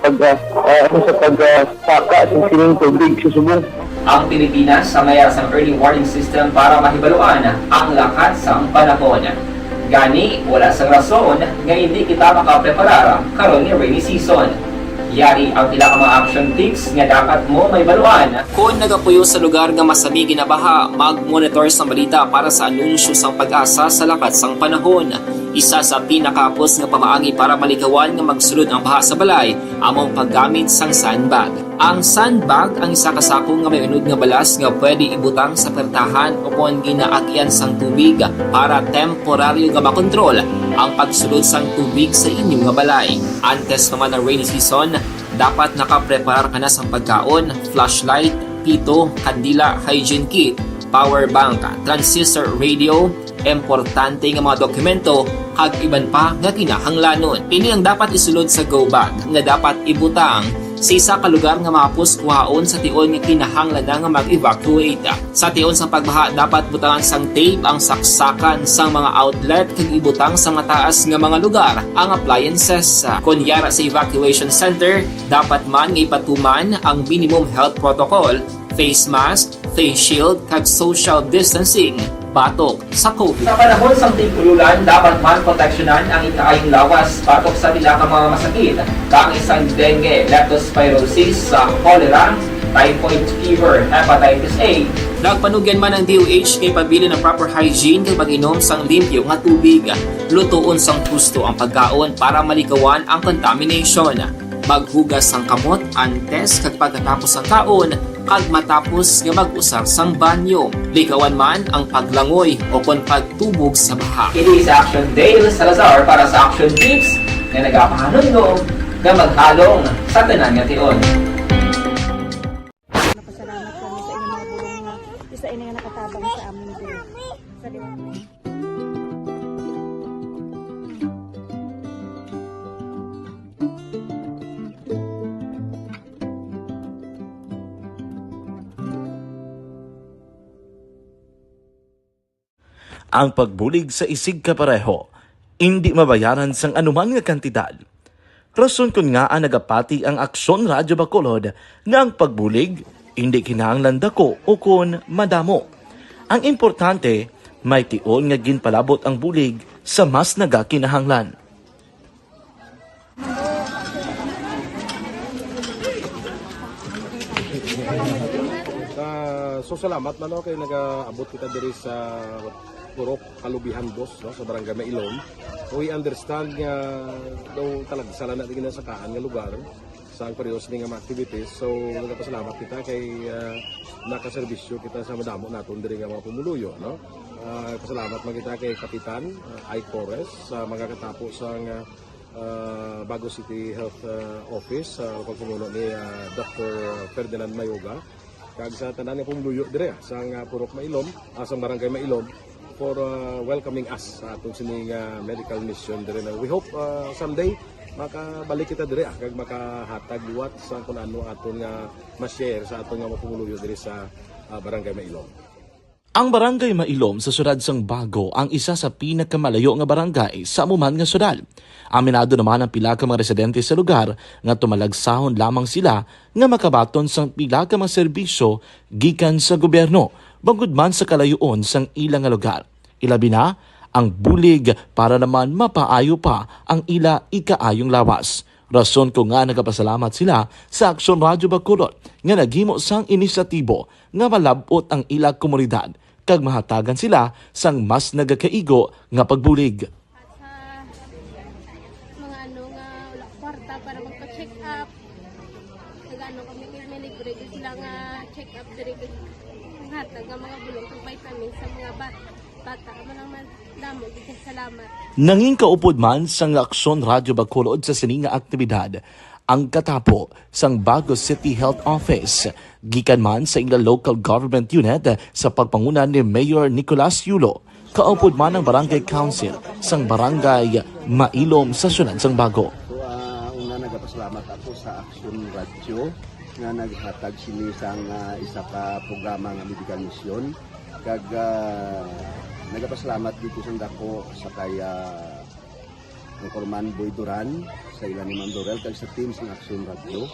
pagsaka sa sining tubig sa subong. Ang Pilipinas sa mayroon sa early warning system para mahibaluan ang lakat sa panahon. Gani, wala sang rason nga hindi kita makapreparar karon ni rainy season. Yari ang pila ka mga action tips nga dapat mo may baluan. Kung nagapuyo sa lugar nga masabi ginabaha, mag-monitor sa balita para sa anunsyo sang pag-asa sa lakat sang panahon. Isa sa pinakapos nga pamaagi para malikawan nga magsulod ang baha sa balay, among paggamit sang sandbag. Ang sandbag ang isa ka sako nga may unod nga balas nga pwede ibutang sa pertahan o kung ginaagyan sang tubig para temporaryo nga makontrol ang pagsulod sang tubig sa inyong nga balay. Antes naman ng rainy season, dapat nakaprepare ka na sang pagkaon, flashlight, pito, kandila, hygiene kit, power bank, transistor radio, importante nga mga dokumento kag iban pa nga kinahanglanon. Ini ang dapat isulod sa go bag nga dapat ibutang sa isa ka lugar nga mapus kuhaon sa tion nga kinahanglan na nga mag-evacuate. Sa tion sa pagbaha dapat butangan sang tape ang saksakan sang mga outlet kag ibutang sa mataas nga mga lugar ang appliances. Kunyara sa evacuation center, dapat man nga ipatuman ang minimum health protocol, face mask, face shield kag social distancing. Batok sa COVID. Sa panahon sa tigululan, dapat man proteksyonan ang ikaayong lawas batok sa pila ka mga masakit. Kang isang dengue, leptospirosis, cholera, typhoid fever, hepatitis A. Nagpanugyan man ang DOH kay pabili ng proper hygiene kay pag-inom sang limpyo nga tubig. Lutuon sang husto ang pagkaon para malikawan ang contamination. Maghugas sang kamot antes kag pagkatapos ang kaon kag matapos nga mag-usar sang banyo. Likawan man ang paglangoy o kon pagtubog sa baha. Kini sa Action Dale Salazar para sa Action Tips nga nagapahanundong nga maghalong sa tanan nga tion. Napasalamat kami sa inyong mga bulong nga isa ini nga nakatabang sa amin din. Sa liwanag. Ang pagbulig sa isig kapareho, hindi mabayaran sang anuman nga kantidad. Rason kun nga ang nagapati ang Aksyon Radyo Bacolod nga ang pagbulig, hindi kinahanglan dako o kun madamo. Ang importante, may tion nga ginpalabot ang bulig sa mas nagakinahanglan. So salamat man kay nagaabot kita diri sa Purok Kalubihan Boss no, sa Barangay Mailom. We understand nga daw talaga sala na din sa kaan nga lugar sa periyos ning mga activities. So nagapasalamat kita kay nakaserbisyo kita sa madamo naton diri nga mga pumuluyo no. Pasalamat man kita kay Kapitan I. Torres sa mga katapos sang Bago City Health Office sa pagpumuno ni Dr. Ferdinand Mayoga. Kag sa tanan nga pumuluyo dire sa Purok Mailom, sa Barangay Mailom for welcoming us sa atong sining medical mission dire. We hope someday makabalik kita dire kag makahatag liwat sa kun ano aton nga ma-share sa aton nga mapumuluyo dire sa Barangay Mailom. Ang barangay Mailom sa siyudad sang Bago ang isa sa pinakamalayo nga barangay sa amuman nga siyudad. Aminado naman ang pila ka mga residente sa lugar nga tumalagsahon lamang sila nga makabaton sang pila ka mga serbisyo gikan sa gobyerno bangod man sa kalayoon sang ilang nga lugar. Ilabi na ang bulig para naman mapaayo pa ang ila ikaayong lawas. Rason ko nga nagapasalamat sila sa Aksyon Radyo Bacolod nga naghimo sang inisyatibo nga malabot ang ila komunidad kag mahatagan sila sang mas nagakaigo nga pagbulig. Mga nga wala kwarta para magpa-check up. Nagano kami may libre sila nga check up diri hatag nga mga bulong ng vitamin sa mga bata man damo salamat. Nanging kaupod man sang Aksyon Radyo Bacolod sa sininga aktibidad ang katapo sang Bago City Health Office gikan man sa ila local government unit sa pagpanguna ni Mayor Nicolas Yulo. Kaupod man ang Barangay Council sang Barangay Mailom sa siyudad sang Bago. So una nagapasalamat ako sa Aksyon Radyo nga naghatag sini sang isa ka programa nga medical mission kag nagapasalamat dito sa dako sa kaya ng Corman Boy Duran sa ilan ni Ma'am Dorel kag sa team sa Aksyon Radio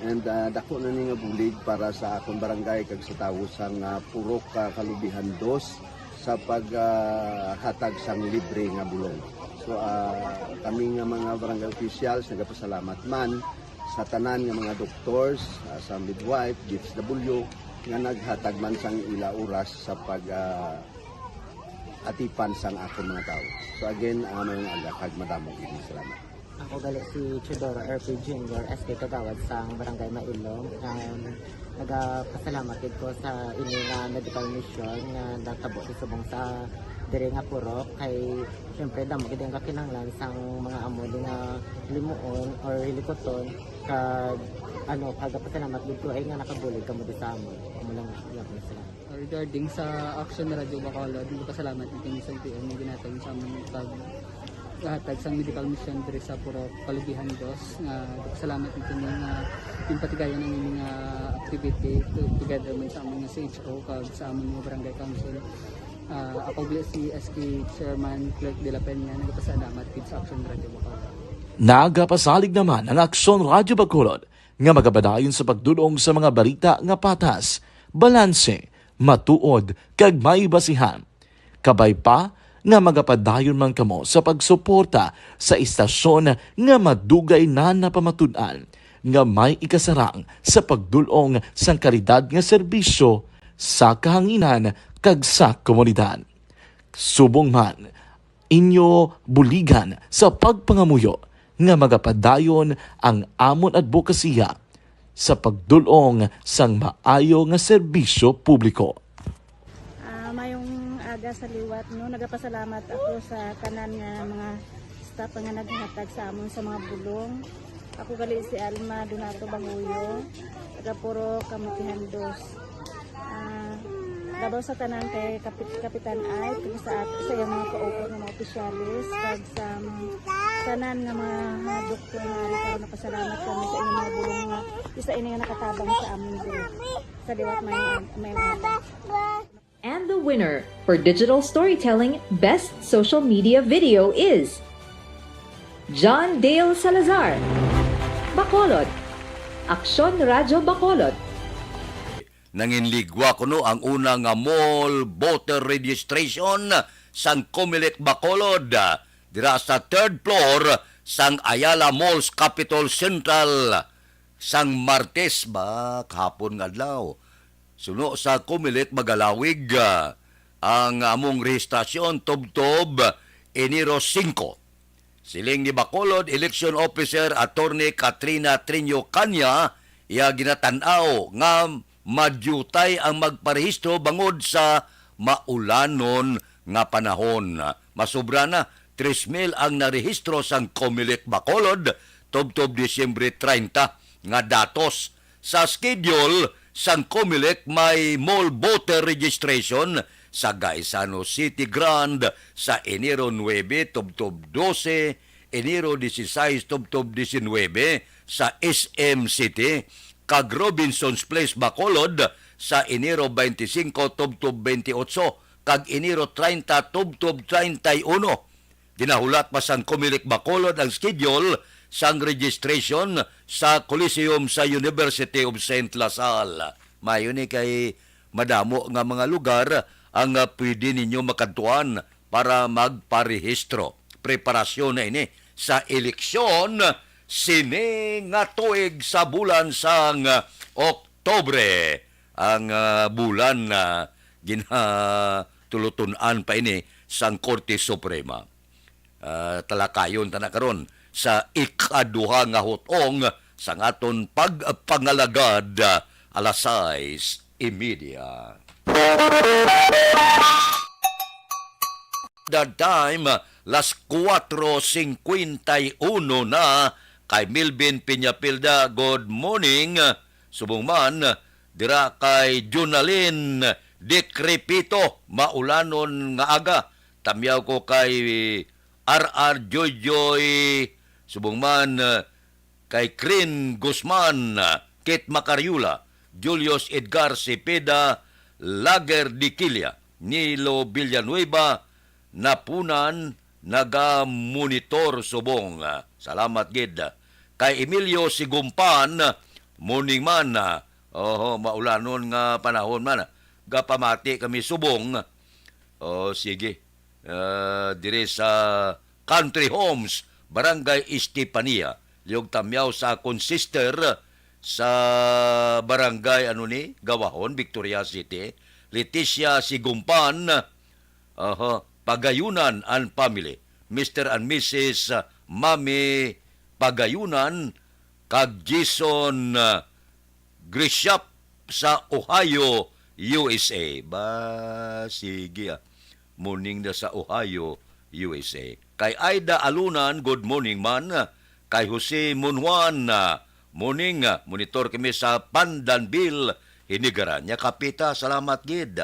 and dako na ni nga bulig para sa akong barangay kag sa tawo sang Purok Kalubihan 2 sa paghatag sang libre nga bulong. So kami nga mga barangay officials nagapasalamat man sa tanan nga mga doctors, sa midwife, DSW nga naghatag man sang ila oras sa atipan sang akong mga tao. So again, may agakag madamo gini salamat. Ako gali si Chidoro RP Jr. SK Kagawad sa Barangay Mailom. Nagapasalamat ko sa ini nga medical mission nga natabo subong sa diri nga Purok kay syempre damo gid ang kakinahanglan sang mga amuli nga limuon or hilikoton kag pagapasalamat dito ay nga nakabulig kamo sa amon. Amo lang gyapon sila. Regarding sa Aksyon Radyo Bacolod, pasalamat natin sa LTO na ginatag sa aming paghatag sa medical mission diri sa Purok Kalubihan 2. Pasalamat natin yung patigayan ng mga activity together man sa aming CHO kag sa aming mga barangay council. Ako si SK Chairman Clerk de la Peña nagpasalamat din sa Aksyon Radyo Bacolod. Nagapasalig naman ang Aksyon Radyo Bacolod nga magabadayon sa pagdulong sa mga balita nga patas, balanse, matuod kag may basihan. Kabay pa nga magapadayon man kamo sa pagsuporta sa istasyon nga madugay na napamatud-an nga may ikasarang sa pagdulong sang kalidad nga serbisyo sa kahanginan kag sa komunidad. Subong man inyo buligan sa pagpangamuyo nga magapadayon ang amon advokasya sa pagdulong sang maayo nga serbisyo publiko. Mayong aga sa liwat no, nagapasalamat ako sa tanan nga mga staff nga naghatag sa amon sa mga bulong. Ako gali si Alma Donato Banguyo, taga Purok Kamutihan 2. Labaw sa tanan kay Kapitan Ay, kung sa iyang mga ka-open ng mga opisyalis, kag sa tanan nga mga doktor nga rin karon napasalamat kami sa inyong mga bulong nga isa ini nga nakatabang sa amin diri. Sa liwat may aga. And the winner for Digital Storytelling Best Social Media Video is John Dale Salazar, Bacolod, Aksyon Radyo Bacolod. Nanginligwa kuno ang una nga mall voter registration sang Comelec Bacolod dira sa 3rd floor sang Ayala Malls Capitol Central sang Martes ba kahapon nga adlaw. Suno sa Comelec magalawig ang among rehistrasyon tubtob Enero 5. Siling ni Bacolod Election Officer Attorney Katrina Trinio Canya iya ginatan-aw nga madyutay ang magparehistro bangod sa maulanon nga panahon. Masobra na 3,000 ang narehistro sang Comelec Bacolod tubtob Disyembre 30 nga datos. Sa schedule sang Comelec may mall voter registration sa Gaisano City Grand sa Enero 9 tubtob 12, Enero 16 tubtob 19 sa SM City, kag Robinson's Place Bacolod sa Enero 25 tubtob 28 kag Enero 30 tubtob 31. Dinahulat pa sang Comelec Bacolod ang schedule sang registration sa Coliseum sa University of St. LaSalle. Mayo ni kay madamo nga mga lugar ang pwede ninyo makadtuan para magparehistro. Preparasyon na ini sa eleksyon sini nga tuig sa bulan sang Oktobre. Ang bulan na ginatulutunan pa ini sang Korte Suprema. Talakayon ta na karon sa ikaduha nga hutong sang aton pagpangalagad alas 6:30. The time, las 4:51 na, kay Milvin Piñapilda, good morning. Subong man, dira kay Junalyn Decrepito, maulanon nga aga. Tamyaw ko kay R.R. Joy, subong man, kay Crin Guzman, Kit Macariula, Julius Edgar Cepeda, Lager Diquilla, Nilo Villanueva, Napunan, naga-monitor subong. Salamat gid. Kay Emilio Sigumpan, morning man. Maulanon nga panahon man. Gapamati kami subong. Sige. Dire sa Country Homes, Barangay Estepania. Yung tamyaw sa akong sister sa Barangay Gawahon, Victoria City. Leticia Sigumpan, Pagayunan and family. Mr. and Mrs. Mami Pagayunan, kag Jason Grishap sa Ohio, USA. Sige. Morning na sa Ohio, USA. Kay Aida Alunan, good morning man. Kay Jose Munjuan, morning. Monitor kami sa Pandanville, Hinigaran. Kapita, salamat gid.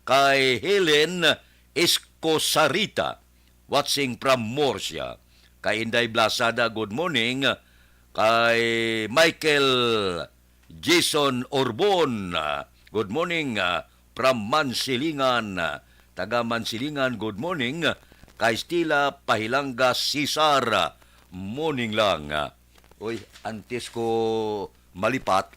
Kay Helen Escosarita, watching from Murcia. Kay Inday Blasada, good morning. Kay Michael Jason Orbon, good morning. From Mansilingan, taga Mansilingan, good morning. Kay Stila Pahilanga Cesar, morning lang. Uy, antes ko malipat,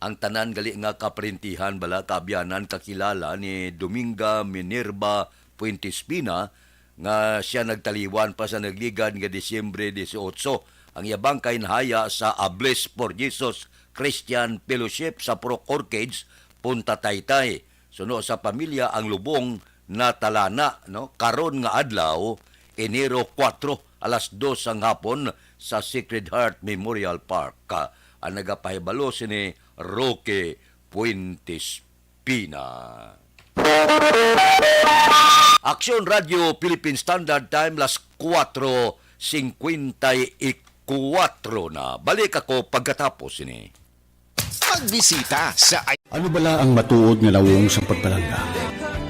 ang tanan gali nga kaprintihan bala kabyanan kakilala ni Dominga Minerva Puentespina nga siya nagtaliwan pa sa nagligan nga Disyembre 18. Ang yabang kay nahaya sa Ables for Jesus Christian Fellowship sa Purok Orchids, Punta Taytay. Suno sa pamilya ang lubong na talana, karon nga adlaw, Enero 4, alas 2 ang hapon sa Sacred Heart Memorial Park. Ang nagapahibalo sini Roque Puentespina. Aksyon Radio Philippine Standard Time, las 4:54 na. Balik ako pagkatapos ini. Pagbisita sa... Ano bala ang matuod nga lawong sa pagpalangga?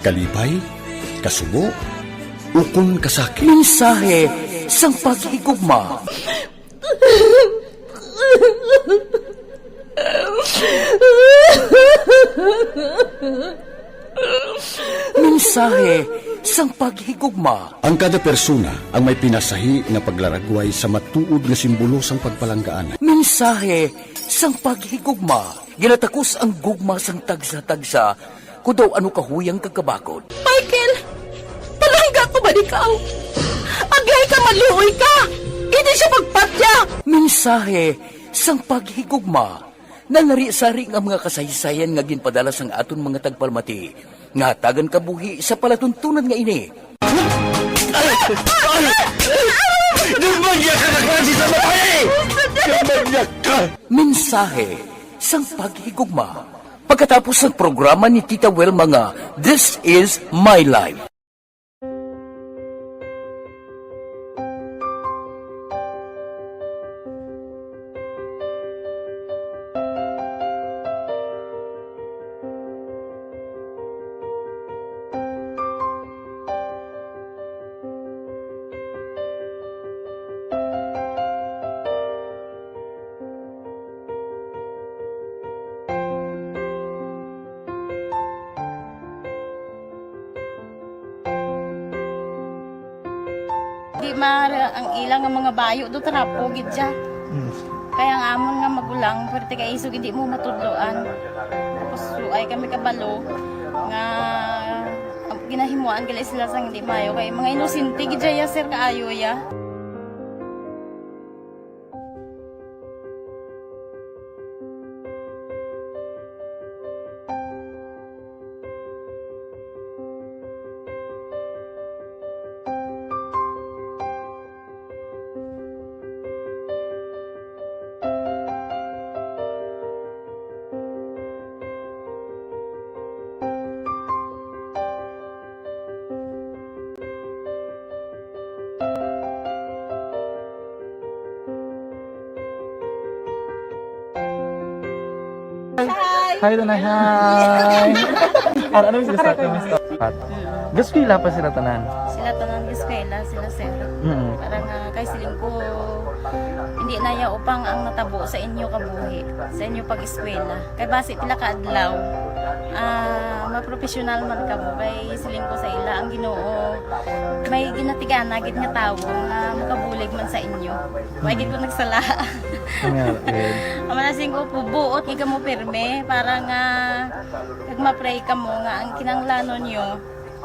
Kalipay? Kasubo? Ukon kasakit? Mensahe sang paghigugma. Mensahe sang paghigugma. Ang kada persona ang may pinasahi nga paglaragway sa matuod nga simbolo sang pagpalanggaan. Mensahe sang paghigugma. Ginatakos ang gugma sang tagsa-tagsa kung daw ano kahuyang kagkabakod. Michael! Palangga ko ba di ka? Agay ka, maluoy ka! Hindi siya magpatya! Mensahe sang paghigugma. Nanari-sari nga mga kasaysayan nga ginpadala sang aton mga tagpalmati. Nga tagan kabuhi sa palatuntunan nga ini. Dumagyak ka na klase sa babae! Dumagyak ka! Mensahe sang paghigugma. Pagkatapos ng programa ni Tita Welma nga, This is My Life. ang ilang nga mga bayo do trapo gid siya. Kaya nga amon nga magulang perti kay isog hindi mo matudloan. Tapos ay kami kabalo nga ginahimuan gali sila sang hindi mayo kay mga inosente gid ya sir kaayo ya. Hi, Tanay. Hi. Ano yung sila sa Gas ko ila pa sila tanan. Sila tanan eskwela sila sir. Parang kay siling ko hindi na ya upang ang natabo sa inyo kabuhi, sa inyo pag-eskwela. Kay base pila ka adlaw. Maprofessional man ka mo kay siling ko sa ila ang Ginoo. May ginatigana gid nga tawo nga makabulig man sa inyo. May gid ko nagsala. Amanasing ko pubuot gid mo pirme para nga kag ma-pray ka mo nga ang kinanglanon nyo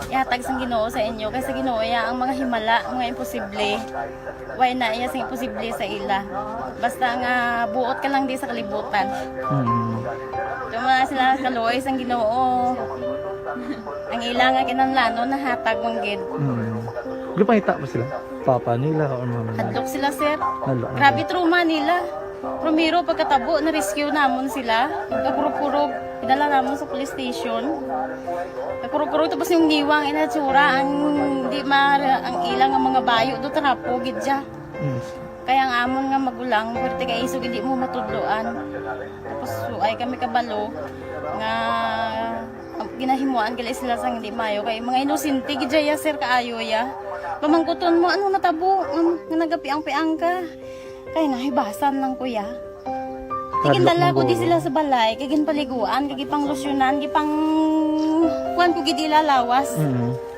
ihatag sang Ginoo sa inyo kaysa Ginoo ya ang mga himala, mga imposible. Why na iya sing imposible sa ila. Basta nga buot ka lang di sa kalibutan. Tuma sila kaluoy sang Ginoo. Ang ila nga kinanglanon nahatag manggid. Gupangita pa sila? Papa nila o mama nila? Hadlok sila sir. Hadlok. Grabe trauma nila. Primero pagkatabo na rescue namon sila. Kakurog-kurog idala namon sa police station. Kakurog-kurog tapos yung niwang inatsura ang di ang ilang nga mga bayo do trapo gid siya. Kaya ang amon nga magulang perti kay isog hindi mo matudloan. Tapos ay kami kabalo nga ginahimuan gali sila sang hindi mayo kay mga inosente gid ya sir kaayo ya. Pamangkuton mo ano natabo nga nagapiang-piang ka. Kay nahibasan lang kuya. Kigindala ko di sila sa balay, kagin paliguan, kagi pang losyunan, kagi pang kuan ko gid ilalawas.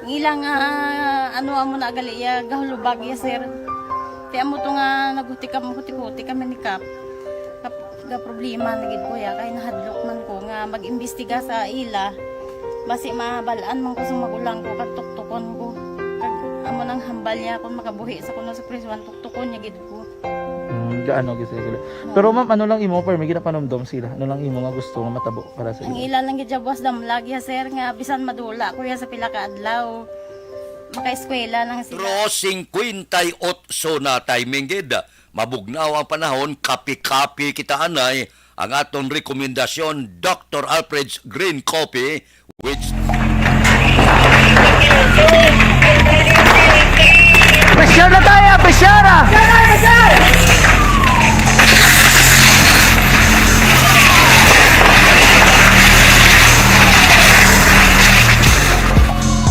Ilang ano amo na gali ya gahulubag ya sir. Kaya mo to nga naghuti kami ni Kap. Ga problema na gid kuya kay nahadlok man ko nga mag-imbestiga sa ila. Basi mabalaan man ko sa magulang ko kag tuktukon ko. Kag amo nang hambal niya kung makabuhi sa kuno sa prison tuktukon niya gid ko. Gaano gid sila. Pero ma'am, ano lang imo per may ginapanomdom sila? Ano lang imo nga gusto nga matabo para sa Ang ila lang gid jabwas damlag ya sir nga bisan madula kuya sa pila ka adlaw. Maka-eskwela lang sila. Pero 58 na timing gid. Mabugnaw ang panahon, kapi-kapi kita anay ang aton rekomendasyon Dr. Alfred's Green Coffee which Presyar na tayo! Presyara!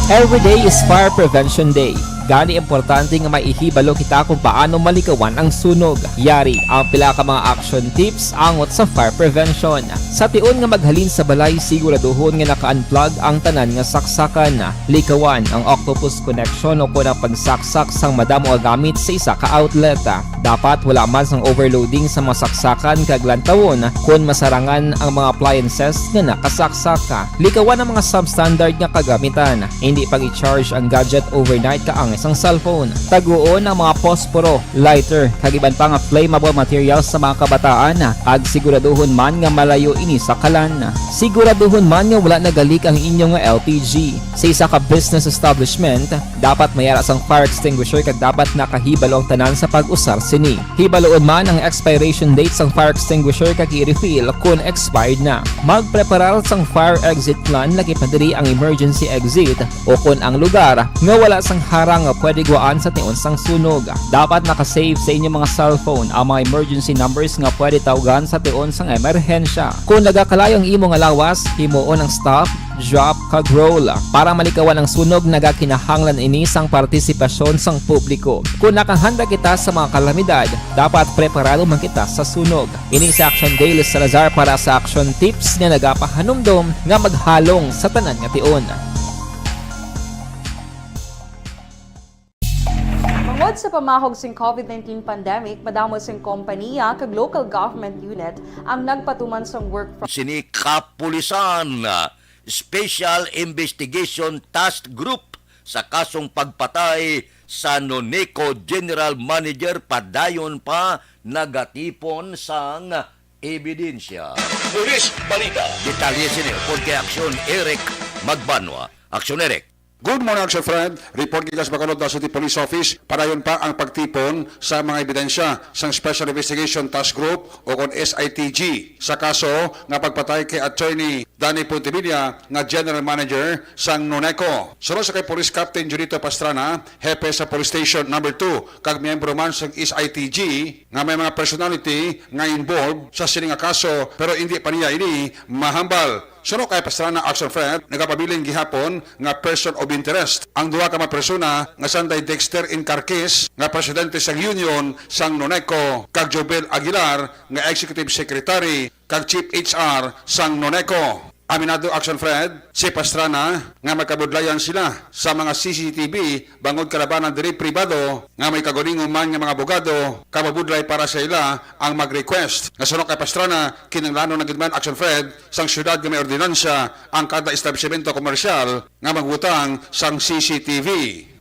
Every day is Fire Prevention Day. Gani importante nga maihibalo kita kung paano malikawan ang sunog. Yari ang pila ka mga action tips angot sa fire prevention. Sa tion nga maghalin sa balay, siguraduhon nga naka-unplug ang tanan nga saksakan. Likawan ang octopus connection o kung ang pagsaksak sang madamo nga gamit sa isa ka outlet. Dapat wala man sang overloading sa mga saksakan kag lantawon kung masarangan ang mga appliances nga nakasaksaka. Likawan ang mga substandard nga kagamitan. Hindi pag i-charge ang gadget overnight kaang isang cellphone. Taguon ang mga posporo, lighter, kag iban pa nga flammable materials sa mga kabataan. Ag siguraduhon man nga malayo ini sa kalan. Siguraduhon man nga wala nagalik ang inyong LPG. Sa isa ka business establishment, dapat mayara sang fire extinguisher kag dapat nakahibalo ang tanan sa pag-usar sini. Hibaloon man ang expiration date sang fire extinguisher kag i-refill kung expired na. Magpreparar sang fire exit plan lagi pa diri ang emergency exit o kung ang lugar nga wala sang harang nga pwede guwaan sa tion sang sunog. Dapat nakasave sa inyong mga cellphone ang mga emergency numbers nga pwede tawagan sa tion sang emerhensya. Kung nagakalayo ang imo nga lawas, himuon ang stop, drop, kag roll. Para malikawan ang sunog, nagakinahanglan ini sang partisipasyon sang publiko. Kung nakahanda kita sa mga kalamidad, dapat preparado man kita sa sunog. Ini sa Action Daily Salazar para sa action tips nga nagapahanumdom nga maghalong sa tanan nga tion. Human sa pamahog sing COVID-19 pandemic, madamo sing kompanya kag local government unit ang nagpatuman sang work from Sini Kapulisan Special Investigation Task Group sa kasong pagpatay sa Noneco General Manager padayon pa nagatipon sang ebidensya. Pulis Balita. Detalye sini pod kay Aksyon Eric Magbanwa. Aksyon Eric. Good morning, Sir Fred. Report gikas Bacolod City Police Office. Padayon pa ang pagtipon sa mga ebidensya sa Special Investigation Task Group o kon SITG sa kaso nga pagpatay kay Attorney Danny Pontevilla nga General Manager sang Noneco. Sunod sa kay Police Captain Junito Pastrana, hepe sa Police Station number 2 kag miyembro man sang SITG nga may mga personality nga involved sa sining nga kaso pero hindi pa niya ini mahambal. Sunod kay Pastrana Action Fred, nagapabiling gihapon nga person of interest. Ang duha ka mga persona nga Sanday Dexter Incarquez nga presidente sang Union sang Noneco kag Jobel Aguilar nga Executive Secretary kag Chief HR sang Noneco. Aminado Action Fred, si Pastrana nga magkabudlayan sila sa mga CCTV bangod kalabanan diri pribado nga may kaguningon man nga mga abogado kababudlay para sa ila ang mag-request. Nga sunod kay Pastrana, kinanglanon na gidman Action Fred sang syudad nga may ordinansya ang kada establishmento komersyal nga magbutang sang CCTV.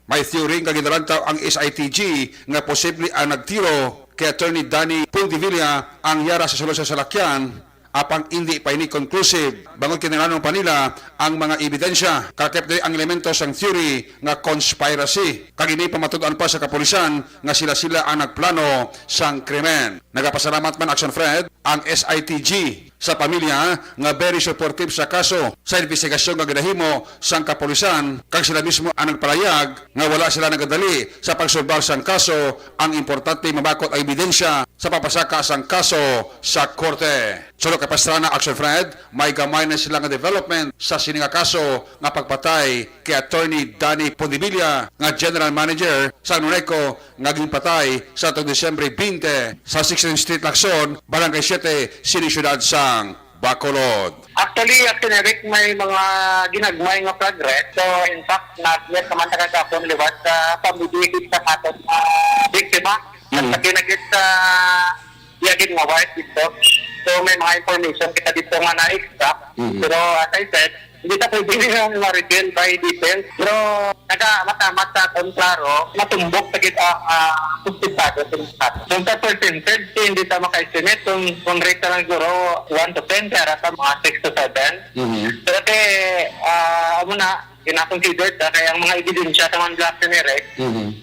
May theory nga ginalantaw ang SITG nga posible ang nagtiro kay Attorney Danny Pontevilla ang yara sa sulod sa salakyan apang hindi pa ini conclusive bangod kinalanon pa nila ang mga ebidensya kakep diri ang elemento sang theory nga conspiracy kag ini pamatud-an pa sa kapulisan nga sila ang nagplano sang krimen. Nagapasalamat man Action Fred ang SITG sa pamilya nga very supportive sa kaso sa investigasyon nga ginahimo sang kapulisan kag sila mismo ang nagpalayag nga wala sila nagadali sa pagsulbar sang kaso. Ang importante mabakot ang ebidensya sa papasaka sang kaso sa korte. Sunod kay Pastrana Action Fred, may gamay na sila nga development sa sininga kaso nga pagpatay kay Attorney Danny Pontevilla nga General Manager sa Noneco nga ginpatay sa Disyembre 20 sa 16th Street Lacson, Barangay 7, Sinisyudad sang Bacolod. Actually, Eric, may mga ginagmay nga progress. So, in fact, nag-net naman tagagapon liwat sa pamibigit sa aton biktima. At sa kinagit sa yagin nga white dito. So, may mga information kita dito nga na-extract. Pero, as I said, hindi ta pwede nga ma-reveal by details. Pero, matamat sa aton klaro, matumbok sa kita suspitado sa kung sa percentage, hindi ta maka-estimate kung rate na lang siguro 1 to 10 para sa mga 6 to 7. Pero muna, kina-consider kaya ang mga ebidensya sa mga black generic,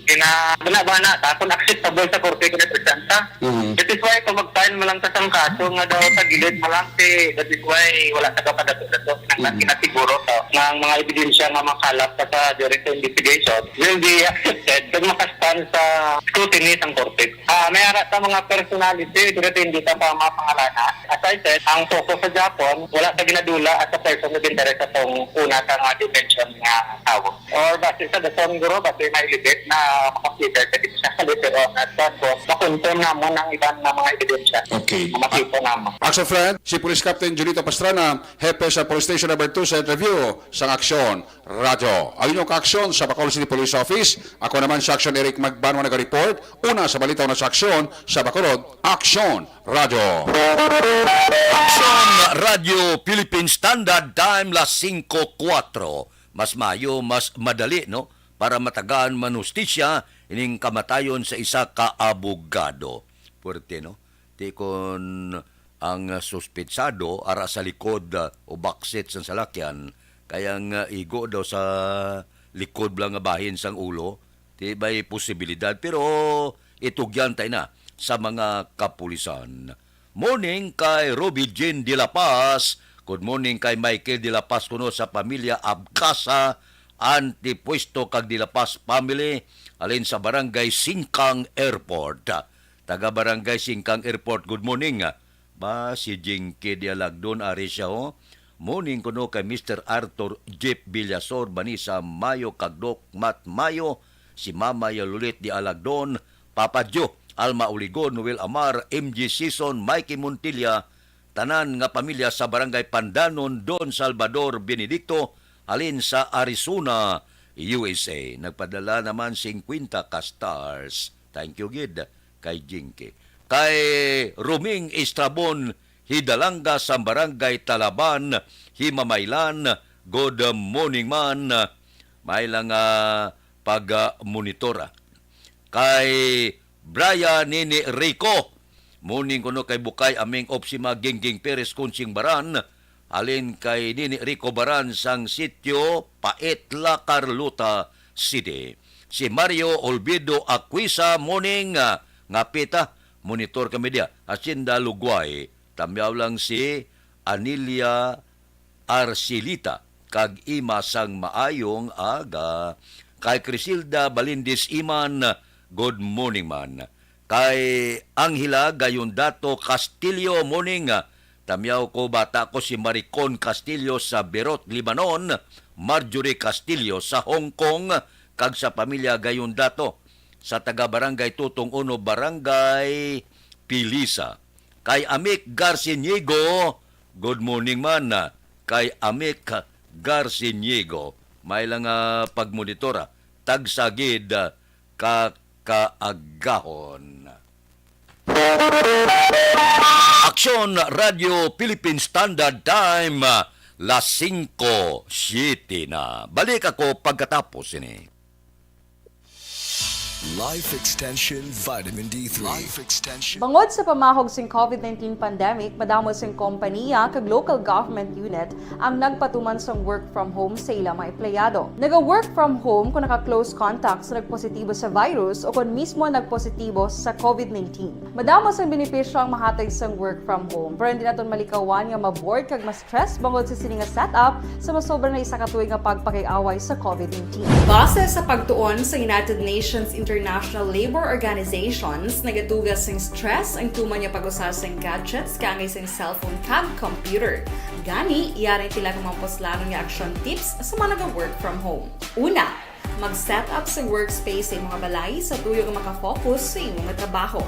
kinabana ta kung acceptable sa korte kinapresenta. That is why kung mag-file mo lang sa kaso nga daw sa gilid mo lang, that is why wala sa kapadato-dato. Kinasiguro nga ang mga ebidensya nga makalap sa direct investigation will be accepted kung makastand sa scrutiny ng korte. May arat sa mga personality, dito hindi ta pa mapangalanan. As I said, ang focus sa Japan, wala sa ginadula at sa person of interest sa itong una sa nga dimension nga tao. Or base sa dason guro, base may libet na makakonsider sa dito sa kalito at makonfirm namon ang ibang na mga ebidensya. Okay. Makito namon. Action Friend, si Police Captain Junito Pastrana, hepe sa Police Station number 2 sa interview sa Aksyon Radyo. Ang inyong ka-aksyon sa Bacolod City Police Office. Ako naman si Action Eric Magbanwa nag-report. Una sa balita na sa aksyon sa Bacolod, Aksyon Radyo. Aksyon Radio Philippine Standard Time las 5:04. Mas mayo, mas madali, no? Para matagaan manustisya ining kamatayon sa isa ka abogado. Puwerte, no? Di kon ang suspetsado ara sa likod o backseat sa salakyan, kayang igo daw sa likod lang nga bahin sang ulo, di ba'y posibilidad. Pero itugyan tayo na sa mga kapulisan. Morning kay Robbie Jean de la Paz. Good morning kay Michael de la Paz kuno sa pamilya Abcasa, Antipuesto kag de la Paz family, alin sa Barangay Singkang Airport. Taga Barangay Singkang Airport, good morning. Ba si Jinky de Alagdon ari siya ho. Morning kuno kay Mr. Arthur Jeep Villasor Banisa Mayo Kagdok Mat Mayo, si Mama Yalulit de Alagdon, Papa Jo Alma Uligon, Noel Amar, MG Season, Mikey Montilla, tanan nga pamilya sa Barangay Pandanon, Don Salvador Benedicto, alin sa Arizona, USA. Nagpadala naman 50 ka stars. Thank you, Gid, kay Jinky. Kay Ruming Estrabon, Hidalanga sa Barangay Talaban, Himamaylan, good morning man. May lang pag-monitora. Kay Brian Nini Rico, morning kuno kay Bukay aming Opsima Gingging Perez Kunsing Baran, alin kay Nini Rico Baran sang sitio Paetla, Carlota City. Si Mario Olvido Aquisa, morning nga pita, monitor kami dia. Hacienda Lugway, tamyaw lang si Anilia Arcilita, kag ima sang maayong aga. Kay Crisilda Balindis Iman, good morning man. Kay Anghela Gayondato Castillo, morning. Tamyaw ko bata ko si Maricon Castillo sa Berot, Libanon, Marjorie Castillo sa Hong Kong, kag sa pamilya Gayondato sa taga-barangay Tutong Uno, Barangay Pilisa. Kay Amik Garciniego, good morning man. Kay Amik Garciniego, may lang pagmonitora, tagsagid kakaagahon. Aksyon Radio Philippine Standard Time, las 5:07 na. Balik ako pagkatapos ini. Life Extension Vitamin D3. Life Extension. Bangod sa pamahog sing COVID-19 pandemic, madamo sing kompanya kag local government unit ang nagpatuman sang work from home sa ilang mga empleyado. Naga-work from home kung naka-close contact sa nagpositibo sa virus o kung mismo nagpositibo sa COVID-19. Madamo sang benepisyo ang mahatag sang work from home, pero hindi naton malikawan nga ma-bored kag ma-stress bangod sa sini nga setup sa masobra na isa ka tuig nga pagpakiaway sa COVID-19. Base sa pagtuon sa United Nations International Labor Organizations, nagatugas ng stress ang tuman niya pag-usas ng gadgets kangay sa cellphone kag computer. Gani, iyarin tila ng mga poslanong nga action tips sa mga nag-work from home. Una, mag-set up sa workspace sa mga balay sa tuyo nga makafocus sa imong trabaho.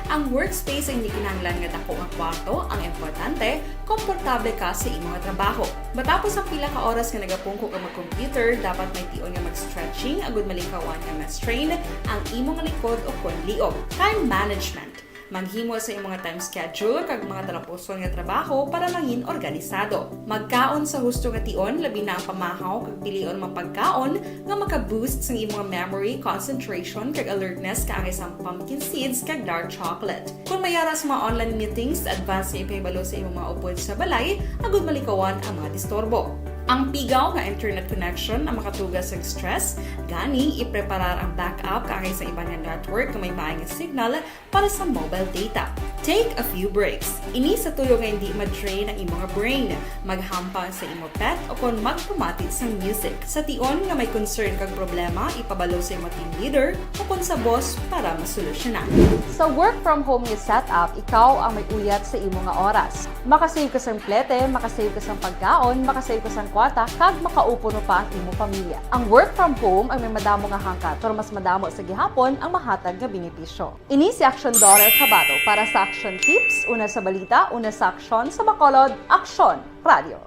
Ang workspace ay hindi kinahanglan nga dako nga kwarto, ang importante, komportable ka sa imong trabaho. Matapos ang pila ka oras nga nagapungko ka mag-computer, dapat may tion nga mag-stretching agud malikawan nga ma-strain ang imong likod o konliog. Time management. Manghimo sa imong time schedule kag mga talapuson nga trabaho para mangin organisado. Magkaon sa husto nga tion, labi na ang pamahaw kag pilion mapagkaon nga maka-boost sa imong memory, concentration kag alertness kaangay sa pumpkin seeds kag dark chocolate. Kung mayara sa mga online meetings, advance na ipahibalo sa imong mga upod sa balay, agud malikawan ang mga disturbo. Ang pigaw nga internet connection ang makatugas sa stress, gani ipreparar ang backup kaangay sa ibang network kung may maayong signal para sa mobile data. Take a few breaks. Ini sa tuyo nga hindi ma-drain ang imong brain, maghampang sa imong pet o kung magpumati sa music. Sa tion nga may concern kag problema, ipabalo sa imong team leader o kung sa boss para masolusyonan. Sa work from home nga setup, ikaw ang may uyat sa imong nga oras. Makasave ka sa plete, makasave ka sa pagkaon, makasave ka sa kwata, kag makaupo no pa ang imong pamilya. Ang work from home ay may madamo nga hangkat, pero mas madamo sa gihapon ang mahatag nga benepisyo. Ini si Action Daughter Cabato para sa Action Tips, una sa balita, una sa aksyon sa Bacolod, Action Radio.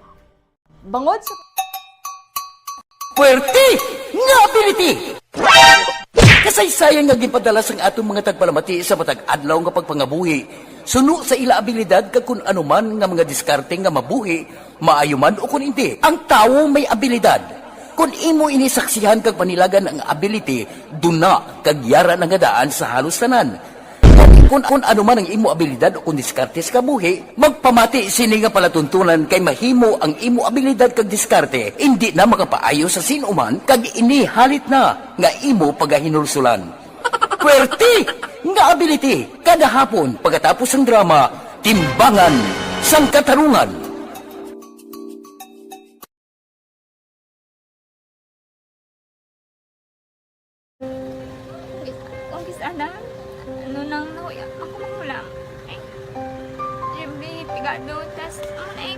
Bangod sa Puwerte nga ability! Kasaysayan nga gipadala sang atong mga tagpalamati sa matag adlaw nga pagpangabuhi. Suno sa ila abilidad kag kun anuman nga mga diskarte nga mabuhi, maayo man o kun hindi. Ang tawo may abilidad. Kung imo inisaksihan kag panilagan ang ability, duna kag yara nga daan sa halos tanan. Kung anuman ang imo abilidad o kung diskarte sa kabuhi, magpamati sini nga palatuntunan kay mahimo ang imo abilidad kag diskarte, hindi na makapaayo sa sinuman kag inihalit na nga imo pagahinulsulan. Puwerte nga ability, kada hapon pagkatapos ng drama, Timbangan sang Katarungan. Sana, ano nang nahuya ako mangulam. Ay, Jimmy, pigado, tas,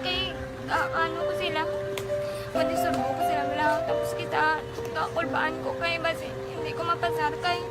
kay, ano ko sila, madisurbo ko sila lang, tapos kita, kakulbaan ko kay, basi, hindi ko mapasar kay.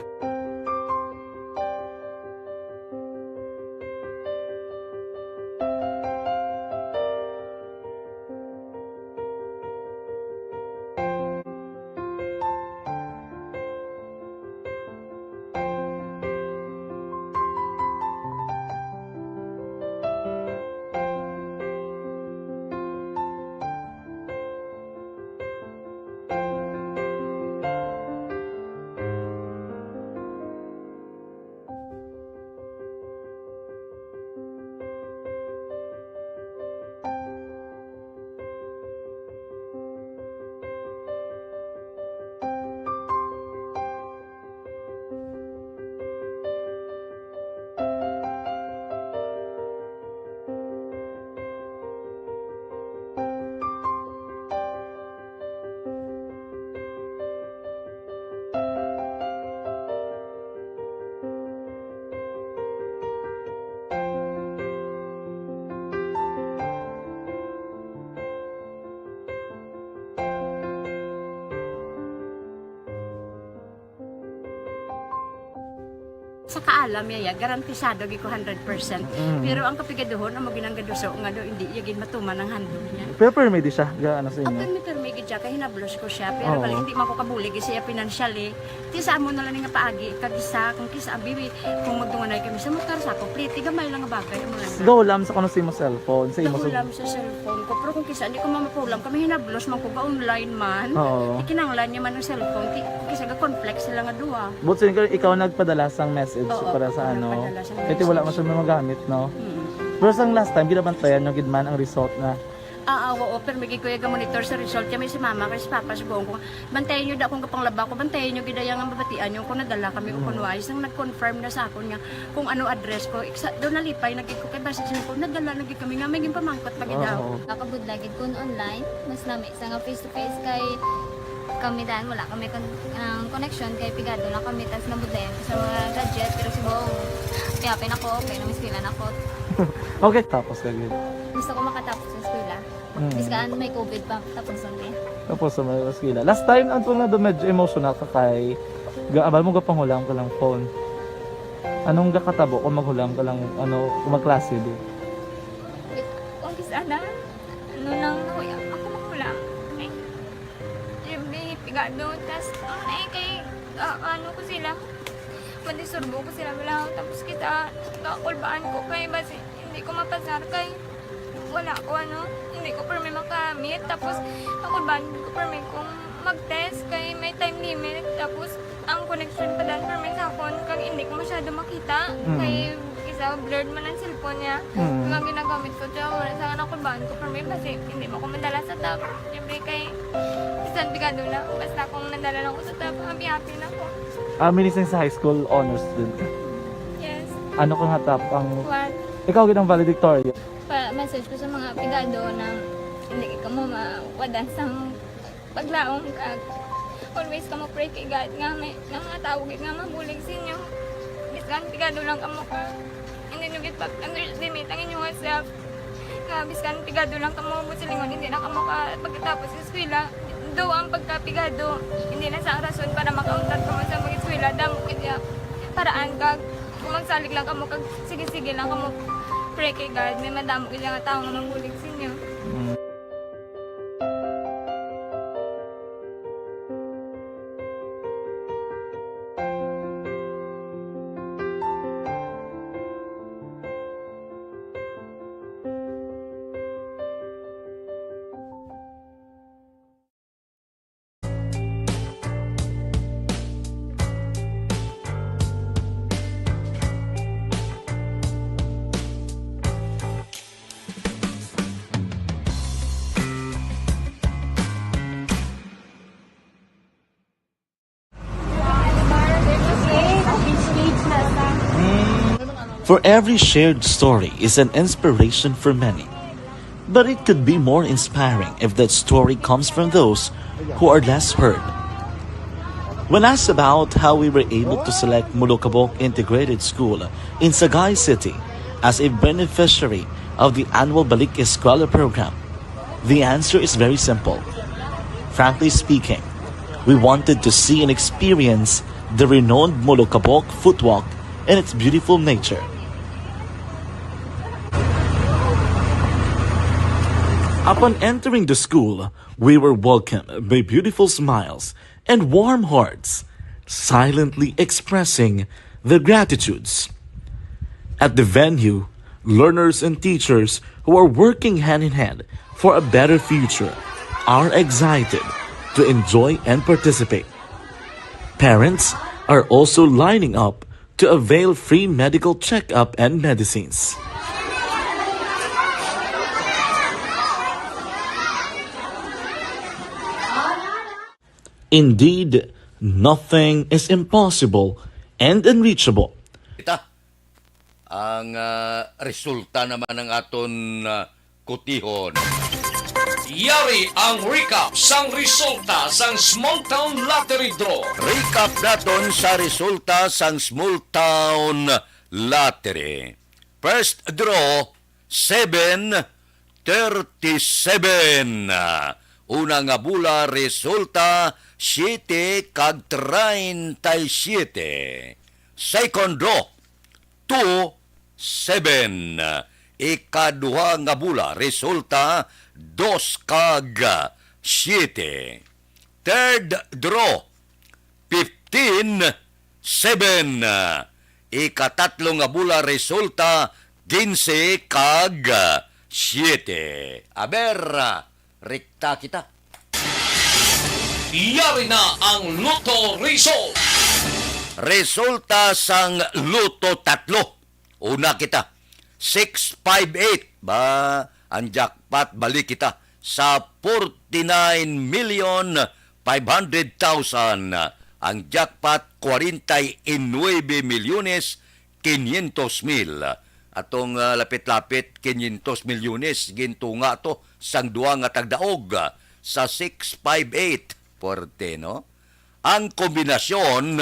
makaalam yaya garantisado gi ko 100%. Pero ang kapigaduhon ang maginanggaduso nga do hindi yagin matuman ang handog niya. Pero permit siya, ano sa inyo? Ang permit gid siya kay hinablos ko siya pero bali hindi man ko kabulig siya financially. Ti sa mo na lang nga paagi kag isa kung kisa ang bibi kung magdunganay kami sa motor sa complete gamay lang nga bagay mo lang. Gawlam sa kuno sa imo cellphone, sa imo Gahulam sa cellphone ko pero kung kisa hindi ko mapulam kami hinablos man ko ba online man. Ikinanglan niya man ang cellphone ti kisa ga complex sila nga duha. But so, ikaw nagpadala sang message para sa ano. Kasi wala man siya magamit, no? Pero sang last time, ginabantayan nyo gidman ang result na. Oo, pero may kuya ga monitor sa result kami si mama kasi papa si buong ko. Bantayan nyo da kung kapang laba ko, bantayan nyo gidayang ang babatian nyo kung nadala kami kung kunwais. Nang nag-confirm na sa akin nga kung ano address ko. Doon nalipay, nagkiko kay basta ko, nadala nagkik kami nga, may gimpamangkot pag daw. Kakabudlagid kun online, mas lami sa nga face to face kay kami dahil wala kami connection kay pigado lang kami tas nabudlayan sa mga gadget pero si Bong piyapin ako okay na miskilan ako. Okay, tapos kagid. Gusto ko makatapos sa eskwela. Biskaan may COVID pa tapos lang eh. Tapos sa mga skila. Last time antong na medyo emotional ka kay gaabal mo gapanghulam ka lang phone. Anong gakatabo kung maghulam ka lang kung magklase di? Kung sana ano nang nakuya ako maghulam. Pigado, tas kay ano ko sila madisurbo ko sila wala tapos kita kakulbaan ko kay basi hindi ko mapasar kay wala ko hindi ko permi makamit tapos kakulbaan ko permi kung mag-test kay may time limit tapos ang connection pa dan permi sa phone kay hindi ko masyado makita kay isa blurred man ang cellphone niya mga ginagamit ko siya wala sa kakulbaan ko permi basi hindi mo ko madala sa tab siyempre kay isang bigado lang. Basta kung nadala lang ko sa top, happy na ako. Minising sa high school honors student. Yes. Ano kung hatap ang... What? Ikaw ginang valedictorian. Message ko sa mga pigado na hindi ka mo mawadan sa paglaong kag. Always ka mo pray kay God nga may mga tawag nga mabulig sa inyo. Biskan pigado lang ka mo ka. Hindi nyo git pag-underestimate ang inyong self. Nga biskan pigado lang ka mo busilingon. Hindi na ka mo ka pagkatapos sa eskwela. Do ang pagkapigado, hindi na sa rason para makauntat ka mo sa mga eskwela, damo kaya paraan ka, kung magsalig lang ka mo, sige-sige lang ka mo, pray kay God, may madamo kaya nga tao nga mabulig sa inyo. For every shared story is an inspiration for many. But it could be more inspiring if that story comes from those who are less heard. When asked about how we were able to select Mulukabok Integrated School in Sagay City as a beneficiary of the annual Balik Eskwela program, the answer is very simple. Frankly speaking, we wanted to see and experience the renowned Mulukabok footwalk and its beautiful nature. Upon entering the school, we were welcomed by beautiful smiles and warm hearts, silently expressing their gratitudes. At the venue, learners and teachers who are working hand in hand for a better future are excited to enjoy and participate. Parents are also lining up to avail free medical checkup and medicines. Indeed, nothing is impossible and unreachable. Ang resulta naman ng aton kutihon. Yari ang recap sang resulta sang Small Town Lottery Draw. Recap naton sa resulta sang Small Town Lottery. First draw, 737. Una nga bula, resulta 7 kag 37. Second draw, Ikaduha nga bula, resulta 2 kag 7. Third draw, 15-7. Ikatatlo nga bula, resulta 15 kag 7. Aber, rekta kita. Yari na ang Lotto Result. Resulta sang Luto 3. Una kita, 658. Ba, ang jackpot balik kita sa 49,500,000. Ang jackpot 49,500,000. Atong lapit-lapit 500 milyones gintunga to sang duwa nga tagdaog sa 658. Porte, no? Ang kombinasyon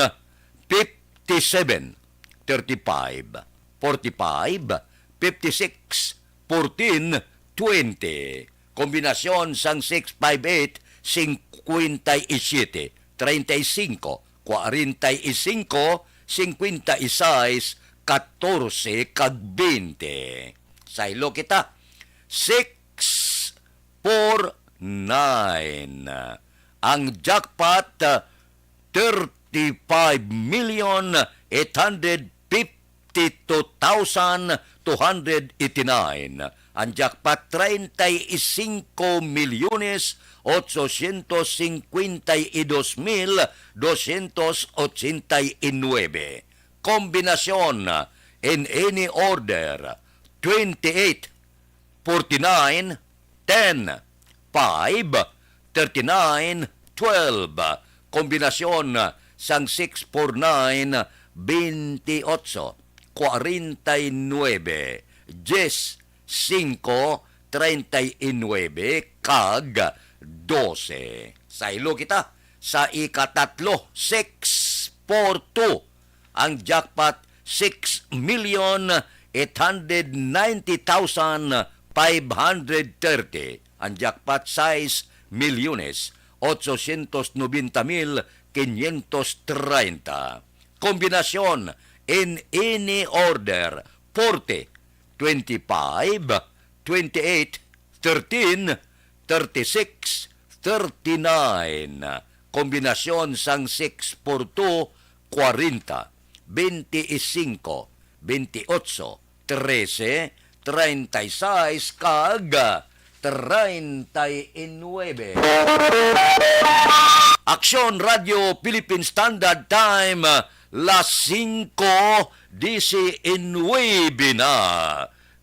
57, 35, 45, 56, 14, 20. Kombinasyon sang 658, 57, 35, 45, 56, 14, kag 20. Saylo kita. 649. Ang jackpot, 35,852,289. Ang jackpot, 35,852,289. Kombinasyon in any order, 28, 49, 10, 5, 39, 12. Kombinasyon sang 649, 28, 49, 10, 5, 39, kag 12. Saylo kita sa ikatatlo, 642. Ang jackpot, 6,890,530. Ang jackpot size, milyones, 890,530. Kombinasyon in any order, 40, 25, 28, 13, 36, 39. Kombinasyon sang 642, 40, 25, 28, 13, 36, kag 39. Aksyon Radio Philippine Standard Time, las 5:19 na.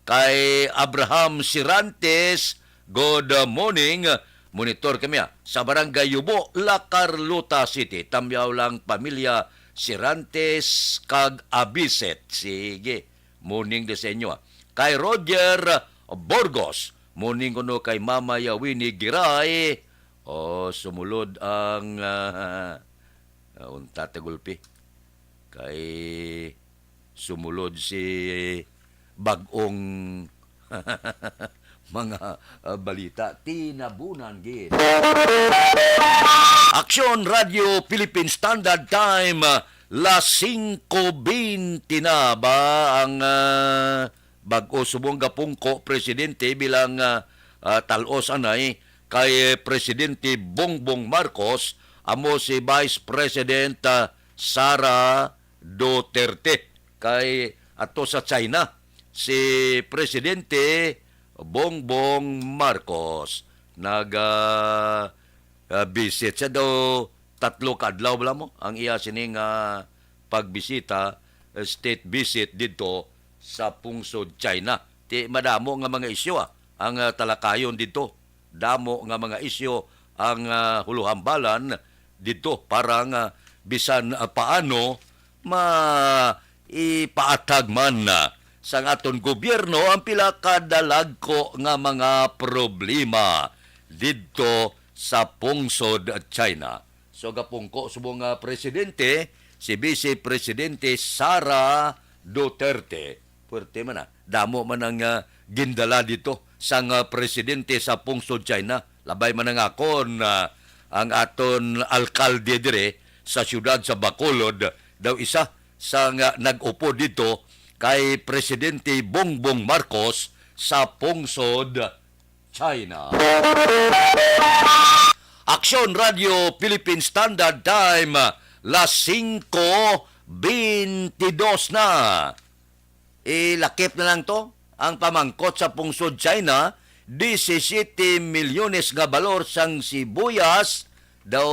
Kay Abraham Sirantes, good morning. Monitor kami sa Barangay Yubo, La Carlota City. Tamyaw lang pamilya Sirantes kag Abiset. Sige, morning din sa inyo. Kay Roger Borgos, morning kuno kay Mama Yawini Giray. Sumulod ang unta tagulpi. Kay sumulod si bagong mga balita tinabunan gid. Aksyon Radio Philippine Standard Time, las 5:20 na ba ang bag-o subong gapungko presidente bilang talos anay kay Presidente Bongbong Marcos, amo si Vice President Sara Duterte. Kay ato sa China si Presidente Bongbong Marcos visit siya daw 3 kadlaw bala mo ang iya sining pagbisita, state visit dito sa pungsod China. Madamo nga mga isyu ang talakayon dito. Damo nga mga isyu ang huluhambalan dito para nga bisan paano ipaatag man sa aton gobyerno ang pila kadalagko nga mga problema didto sa pungsod China. So gapungko subong presidente si Vice Presidente Sara Duterte. Puwerte man damo man ang gindala dito sang presidente sa pungsod China. Labay man ang akon ang aton alkalde dire sa siyudad sa Bacolod daw isa sa nag-upo dito kay Presidente Bongbong Marcos sa pungsod China. Aksyon Radio Philippine Standard Time, las 5:22 na. Ilakip na lang to. Ang pamangkot sa pungsod China, 17 milyones nga balor sang sibuyas daw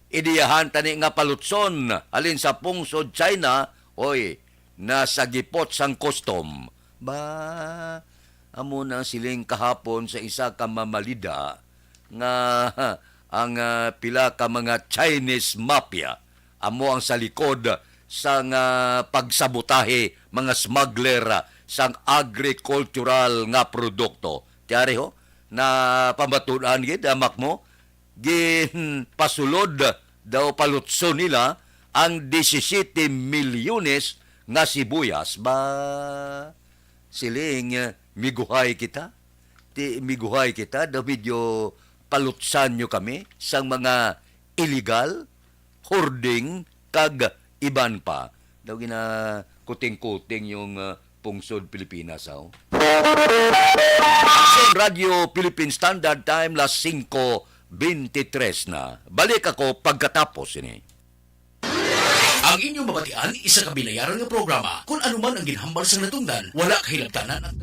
idiyahan tani nga palutson alin sa pungsod China, oy, nasa gipot sang custom. Ba, amo na siling kahapon sa isa ka mamalida nga ang pila ka mga Chinese mafia amo ang sa likod sang pagsabotahe mga smuggler sang agricultural nga produkto. Tiyari ho, na pamatunan gid amak mo, gin pasulod daw palutso nila ang 17 milyones nga sibuyas. Ba, siling miguhay kita? Miguhay kita, daw medyo palutsan nyo kami sang mga illegal, hoarding, kag iban pa. Daw gina kuting-kuting yung pungsod Pilipinas. Aksyon Radio Philippine Standard Time, las 5:23 na. Balik ako pagkatapos ini. Ang inyong mabatian, isa kabilayaran ng programa. Kung anuman ang ginhambal sa natungdan, wala kahilabtanan at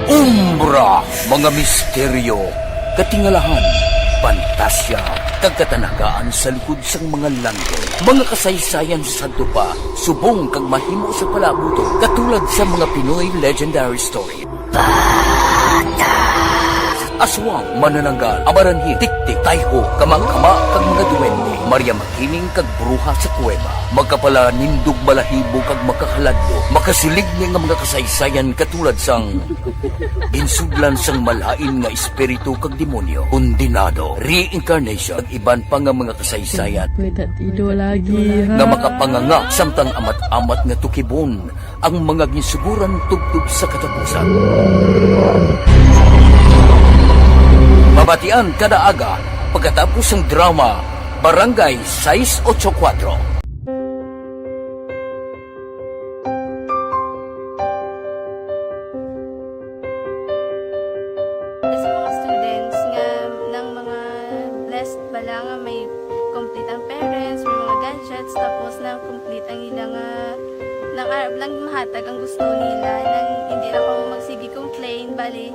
Umbra, mga misteryo, katingalahan, pantasya, kagkatanagaan sa likod sang mga langit. Mga kasaysayan sa santo pa, subong kag mahimo sa palabuto, katulad sa mga Pinoy legendary story. Aswang, manananggal, amaranhi, tiktik, tayho, kamang-kama, kag mga duwende, Maria Makining kag bruha sa kuweba, magkapala nindog balahibo kag makahaladlo, makasilig niya nga mga kasaysayan katulad sang insudlan sang malain nga espiritu kag demonyo, undinado, reincarnation, kag iban pa nga mga kasaysayan nga makapanganga samtang amat-amat nga tukibon ang mga ginsuguran tugtog sa katapusan. Mabatian kada aga pagkatapos ng drama Barangay 684. Sa mga students nga ng mga blessed bala nga may complete ang parents, may mga gadgets, tapos na complete ang ilang ng lang mahatag ang gusto nila, nang hindi na ako magsigi complain, bali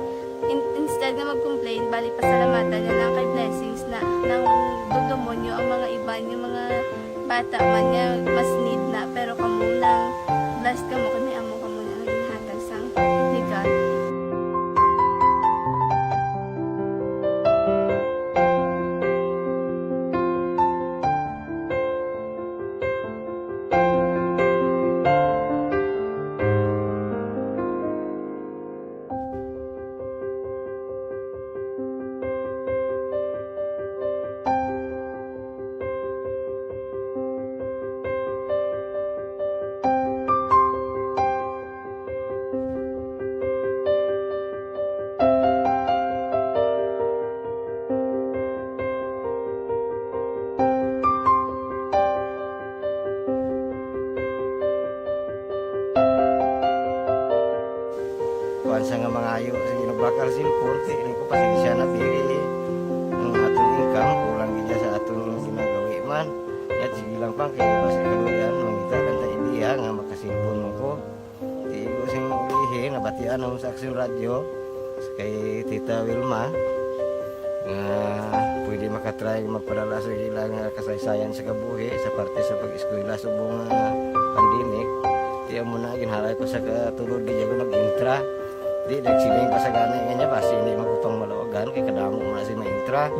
instead na mag-complain, bali pasalamatan na lang kay blessings na nang dudumonyo ang mga iba yung mga bata man niya mas need na, pero kamo lang blessed kamo kami amo kamo na naging hatag sang ni God. Sa nga mga ayo, sige bakal silpur, ini ko pasensya na diri ang atong income, kulang gina sa atong ginagawi man. At sige lang pang kaya basi kaluyan, mangita kan ta idea nga makasilpon mo ko. Di ko sing ulihin, nabatian ako sa Aksyon Radio kay Tita Wilma nga pwede makatry magpadala sa ilang kasaysayan sa kabuhi sa parte sa pag-eskwela subong pandemic. Di mo na ginhalay ko sa katulod di ko nag-intra. Di nagsiling pa sa gana nga basi hindi magupang malawagan kay kadamo mo na si maintra.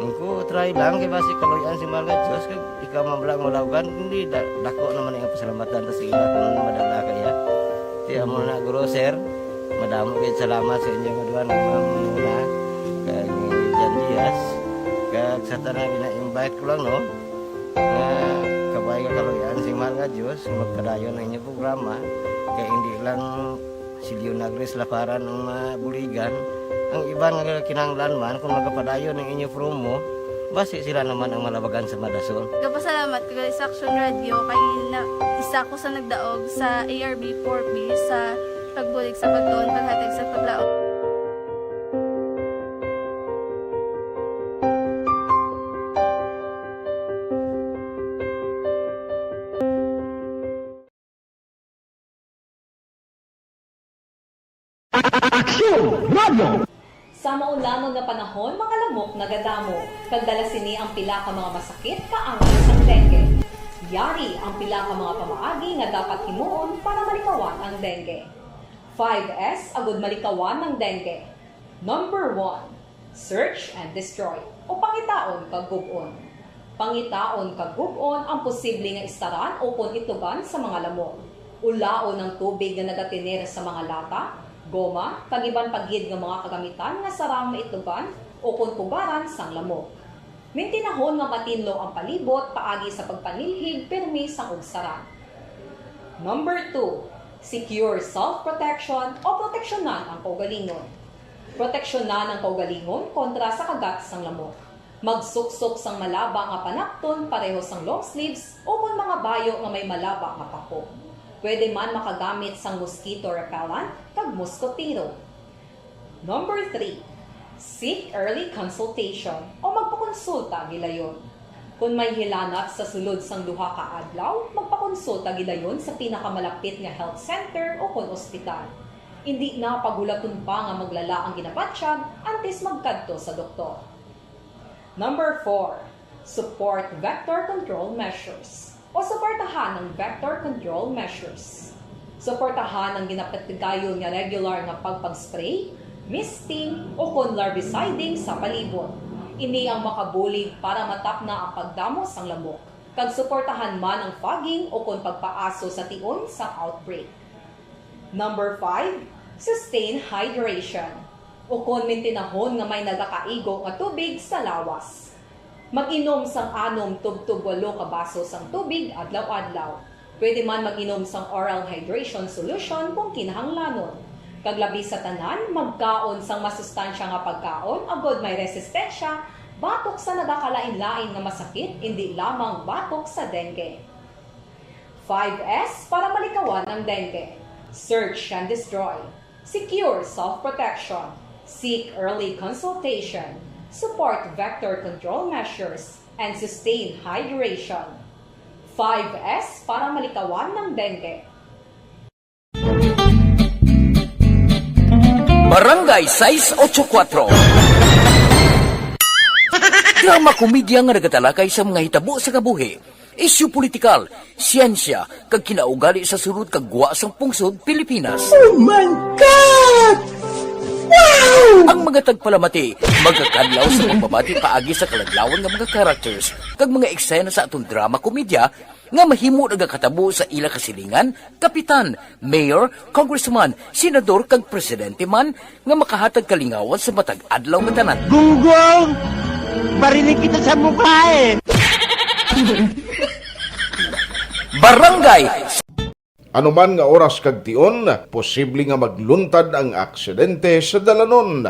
Ingko try lang kay basi kaluyan si mga Diyos kay ikaw mablang malawagan hindi dako naman ang pasalamatan ta sa ila kung madala kaya. Di amo na guro sir, madamo kay salamat sa inyo nga duha nagmamuna kag Jan Diaz kag sa tanan ina-invite ko lang no. Kabay ka kaluyan si mga Diyos magpadayon ang inyong programa kay hindi lang silyo nagres laparan ng mga buligan. Ang iba nga kinanglan man kung magapadayon ng inyo promo, base sila naman ang malabagan sa Madasol. Nagpasalamat ko sa Action Radio kay isa ko sa nagdaog sa ARB 4B sa pagbulig sa pagtuon, paghatag sa paglaog. Sa maulamang nga panahon, mga lamok nagadamo. Kagdala sini ang pila ka mga masakit kaangat sang dengue. Yari ang pila ka mga pamaagi nga dapat himuon para malikawan ang dengue. 5S agud malikawan ng dengue. Number 1, search and destroy o pangitaon kag gub-on. Pangitaon kag gub-on ang posible nga istaran o kon itugan sa mga lamok. Ulaon ng tubig nga nagatiner sa mga lata, goma, pagiban pagid nga mga kagamitan nga sarang maitlugan o kung pugaran sang lamok. Mintinahon nga matinlo ang palibot paagi sa pagpanilhig permi sang ugsaran. Number 2, secure self-protection o proteksyonan ang kaugalingon. Proteksyonan ang kaugalingon kontra sa kagat sang lamok. Magsuksok sang malaba nga panakton pareho sang long sleeves o kung mga bayo nga may malaba nga pako. Pwede man makagamit sang mosquito repellent kag mosquitero. Number 3, seek early consultation o magpakonsulta gilayon. Kung may hilanat sa sulod sang duha ka adlaw, magpakonsulta gilayon sa pinakamalapit nga health center o kon ospital. Hindi na pagulaton pa nga maglala ang ginabatsyag antes magkadto sa doktor. Number 4, support vector control measures o suportahan ng vector control measures. Suportahan ang ginapatigayon nga regular nga pagpag-spray, misting o kon larviciding sa palibot. Ini ang makabulig para matapna ang pagdamo sang lamok. Kag suportahan man ang fogging o kon pagpaaso sa tion sa outbreak. Number 5, sustain hydration o kon mintinahon nga may nagakaigo nga tubig sa lawas. Mag-inom sang 6 tub-tub 8 ka baso sang tubig adlaw-adlaw. Pwede man mag-inom sang oral hydration solution kung kinahanglanon. Kaglabi sa tanan, magkaon sang masustansya nga pagkaon, agod may resistensya, batok sa nagakalain-lain nga masakit, hindi lamang batok sa dengue. 5S para malikawan ang dengue. Search and destroy. Secure self-protection. Seek early consultation. Support vector control measures, and sustain hydration. 5S para malikawan ng dengue. Barangay 684. Drama komedya nga nagatalakay sa mga hitabo sa kabuhi. Isyu politikal, siyensya, kag kinaugali sa surut kag guwa sang pungsod Pilipinas. Oh my God! Wow! Ang mga tagpalamati, magkakadlaw sa pagbabati paagi sa kalaglawan ng mga characters kag mga eksena sa atong drama komedya nga mahimo nagakatabo sa ila kasilingan, kapitan, mayor, congressman, senador kag presidente man nga makahatag kalingawan sa matag adlaw nga tanan. Gunggong! Barinig kita sa mukha eh! Barangay Anuman nga oras kag tion, posible nga magluntad ang aksidente sa dalanon.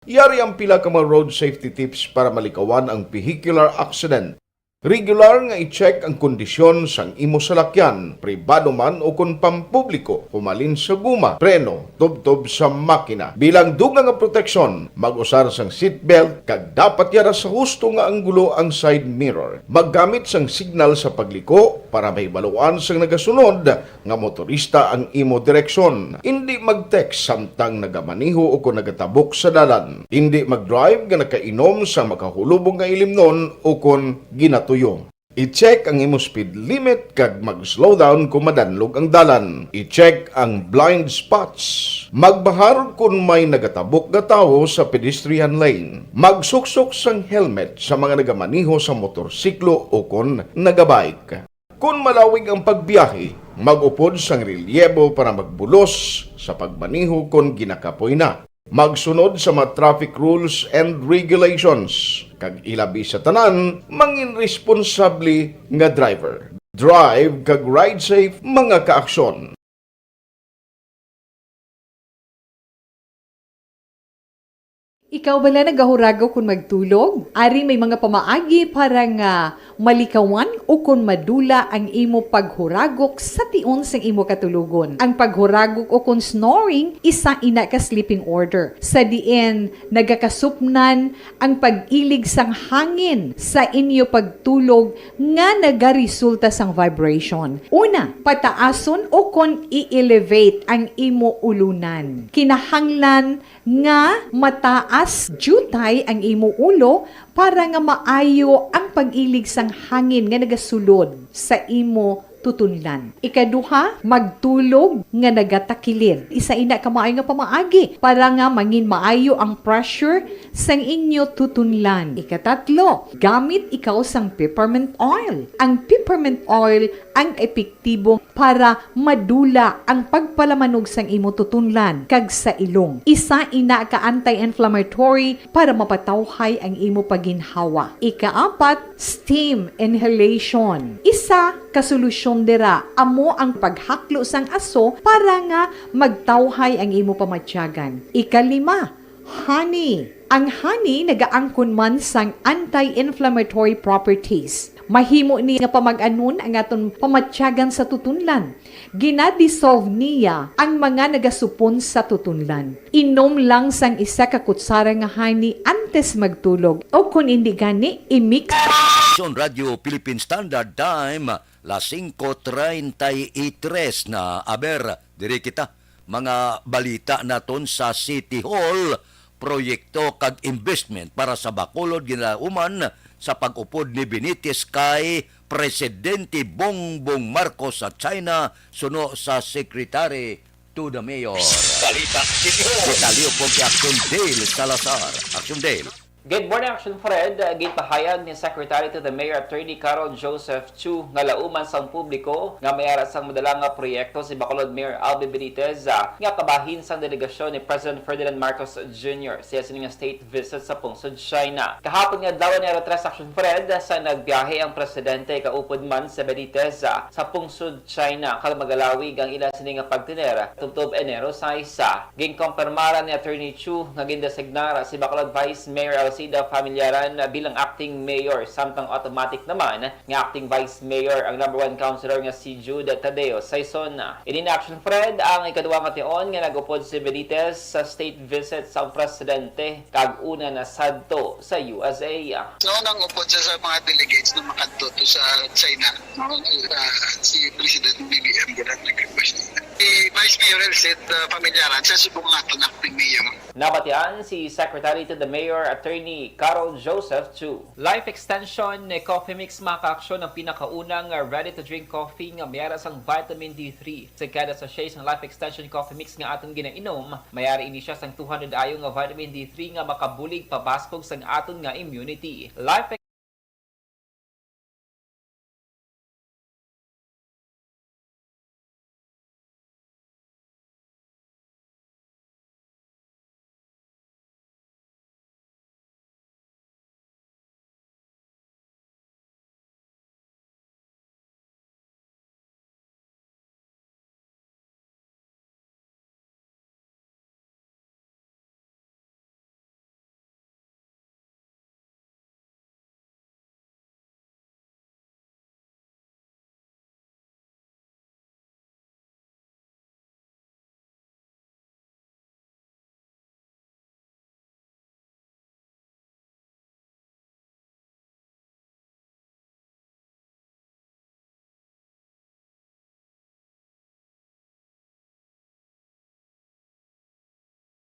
Yari ang pila ka mga road safety tips para malikawan ang vehicular accident. Regular nga i-check ang kondisyon sang imo salakyan, pribado man o kung pampubliko, pumalin sa guma, preno, tubtob sa makina. Bilang dugang nga proteksyon, mag-usar sang seatbelt, kag dapat yara sa husto nga anggulo ang side mirror. Maggamit sang signal sa pagliko para may baluan sang nagasunod nga motorista ang imo direksyon. Hindi mag-text samtang nagamaniho o kung nagatabok sa dalan. Hindi mag-drive nga nakainom sa makahulubong nga ilimnon o kung ginatuyo. I-check ang imo speed limit kag mag-slow down kung madanlog ang dalan. I-check ang blind spots. Magbahar kung may nagatabok nga tawo sa pedestrian lane. Magsuksok sang helmet sa mga nagamaniho sa motorsiklo o kung nagabike. Kung malawig ang pagbiyahe, mag-upod sang relyebo para magbulos sa pagmaniho kung ginakapoy na. Magsunod sa mga traffic rules and regulations. Kag ilabi sa tanan, mangin responsable nga driver. Drive kag ride safe mga kaaksyon. Ikaw bala nagahurago kung magtulog? Ari may mga pamaagi para nga malikawan o kung madula ang imo paghuragok sa tion sang imo katulugon. Ang paghuragok o kung snoring, isa ina ka sleeping order. Sa diin, nagakasupnan ang pag-ilig sang hangin sa inyo pagtulog nga nagaresulta sang vibration. Una, pataason o kung i-elevate ang imo ulunan. Kinahanglan nga mataas jutay ang imo ulo para nga maayo ang pag-ilig sang hangin nga nagasulod sa imo tutunlan. Ikaduha, magtulog nga nagatakilid. Isa ina ka maayo nga pamaagi para nga mangin maayo ang pressure sang inyo tutunlan. Ikatatlo, gamit ikaw sang peppermint oil. Ang peppermint oil ang epektibo para madula ang pagpalamanog sang imo tutunlan kag sa ilong. Isa ina ka anti-inflammatory para mapatawhay ang imo paginhawa. Ikaapat, steam inhalation. Isa ka solusyon dira amo ang paghaklo sang aso para nga magtawhay ang imo pamatyagan. Ikalima, honey. Ang honey nagaangkon man sang anti-inflammatory properties. Mahimo ni nga pamag-anon ang aton pamatyagan sa tutunlan. Ginadissolve niya ang mga nagasupon sa tutunlan. Inom lang sang isa ka kutsara nga honey antes magtulog o kung hindi gani i-mix. Radio Philippine Standard Time, las 5:33 na aber. Diri kita mga balita naton sa City Hall, proyekto kag investment para sa Bacolod ginauman sa pag-upod ni Benitez kay Presidente Bongbong Marcos sa China suno sa Secretary to the Mayor. Balita City Hall. Detalyo po kay Action Dale Salazar. Action Dale. Good morning, Action Fred. Gipahayag ni Secretary to the Mayor Attorney Carol Joseph Chu nga lauman sang publiko nga mayara sang madalang nga proyekto si Bacolod Mayor Albi Benitez nga kabahin sang delegasyon ni President Ferdinand Marcos Jr. siya sining nga state visit sa pungsod China. Kahapon nga daw ni Retres Action Fred sa nagbiyahe ang presidente kaupod man sa Benitez sa pungsod China kag magalawig ang ila sining nga pagtiner tubtob Enero sa isa. Ginkompirmara ni Attorney Chu nga gindesignara si Bacolod Vice Mayor Alcida Familiaran bilang acting mayor, samtang automatic naman nga acting vice mayor ang number 1 councilor nga si Jude Tadeo Saison. In action Fred ang ikaduwa nga tion nga nagupod si Benitez sa state visit sa presidente kag una na sadto sa USA. So nang upod sa mga delegates na makadto sa China, si President BBM gud nag-request. Si Vice Mayor Elcid Familiaran sa subong nato na acting mayor. Nabatian si Secretary to the Mayor Attorney Carol Joseph Chu. Life extension ni Coffee Mix makaaksyon ang pinakaunang ready-to-drink coffee nga mayara sang vitamin D3. Sa kada sachet ng Life Extension Coffee Mix nga aton ginainom, mayari ini siya sang 200 ayo nga vitamin D3 nga makabulig pabaskog sang aton nga immunity. Life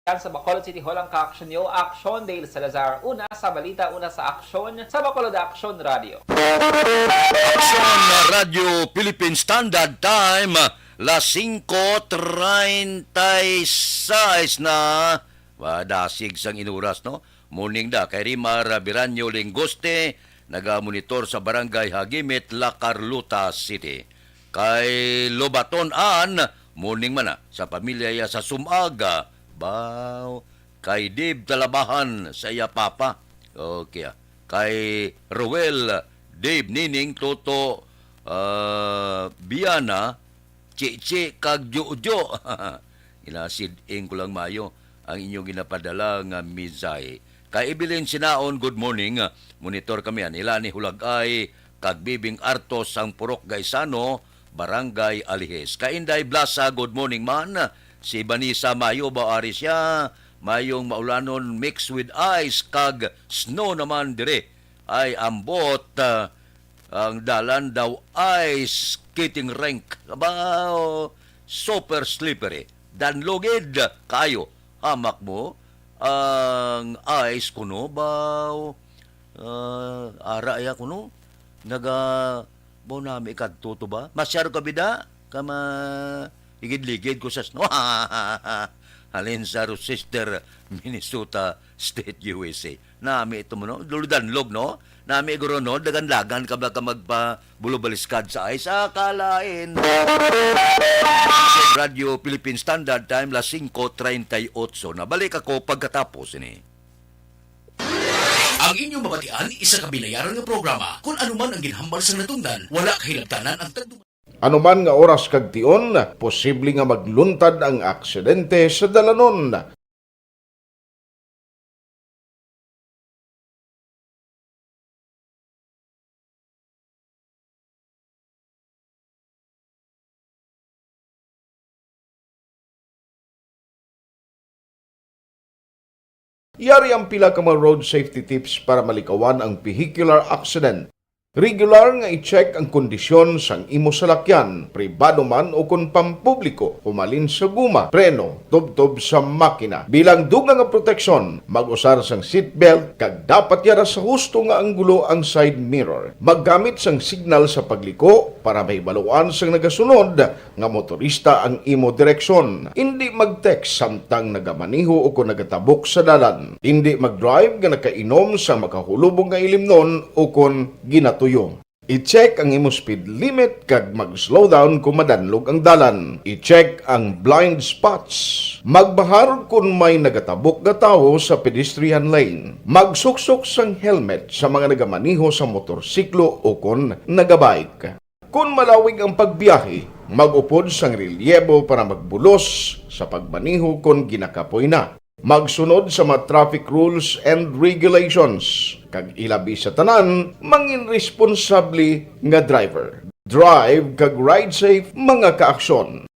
sa Bacolod City Hall ang ka-action nyo, Action Dale Salazar. Una sa balita, una sa aksyon sa Bacolod Action Radio. Action Radio Philippine Standard Time, las 5:36 na dasig sang inuras, no? Morning da kay Rimar Biranyo Lingoste nagamonitor sa Barangay Hagimit, La Carlota City. Kay Lobaton-an, morning man sa pamilya ya sa Sumaga. Baw, kay Dave Talabahan sa iya papa. Okay. Kay Ruel, Dave Nining, Toto, Biana, Chichi, kag Jojo. Inasid-ing ko lang mayo ang inyong ginapadala nga mizay. Kay Evelyn Sinaon, good morning. Monitor kami yan. Ilani Hulagay, kag Bibing Artos, ang Purok Gaisano, Barangay Alihes. Kay Inday Blasa, good morning man. Si Vanessa Mayo, baari siya. Mayong maulanon mixed with ice, kag snow naman dire. Ay ambot, ang dalan daw ice skating rink. Abaw, super slippery. Danlogid kayo. Hamak mo ang ice kuno baw. Ara ya kuno. Bo nami kadto ba? Masyaro ka bida? Kama ligid-ligid ko sa snow. Halin sa Rochester, Minnesota State, USA. Nami ito mo, no? Danlog, no? Nami iguro, no? Dagan-lagan ka ba ka magpa-bulubaliskad sa ice? Akalain. Radio Philippine Standard Time, las 5:38. Nabalik ako pagkatapos ini. Ang inyong mabatian, isa kabilayaran ng programa. Kung anuman ang ginhambal sa natungdan, wala kahilabtanan ang tagduman. Anuman nga oras kag tion, posible nga magluntad ang aksidente sa dalanon. Yari ang pila ka mga road safety tips para malikawan ang vehicular accident. Regular nga i-check ang kondisyon sang imo salakyan, pribado man o kung pampubliko, humalin sa guma, preno, tubtob sa makina. Bilang dugang nga proteksyon, mag-usar sang seatbelt, kag dapat yara sa husto nga anggulo ang side mirror. Maggamit sang signal sa pagliko para may baluan sang nagasunod nga motorista ang imo direksyon. Hindi mag-text samtang nagamaniho o kung nagatabok sa dalan. Hindi mag-drive nga nakainom sa makahulubong nga ilimnon o kung ginato tuyo. I-check ang imo speed limit kag mag-slow down kung madanlog ang dalan. I-check ang blind spots. Magbahar kung may nagatabok nga tawo sa pedestrian lane. Magsuksok sang helmet sa mga nagamaniho sa motorsiklo o kung nagabike. Kung malawig ang pagbiyahe, mag-upod sang relyebo para magbulos sa pagmaniho kung ginakapoy na. Magsunod sa mga traffic rules and regulations. Kag ilabi sa tanan, mangin responsable nga driver. Drive kag ride safe mga kaaksyon.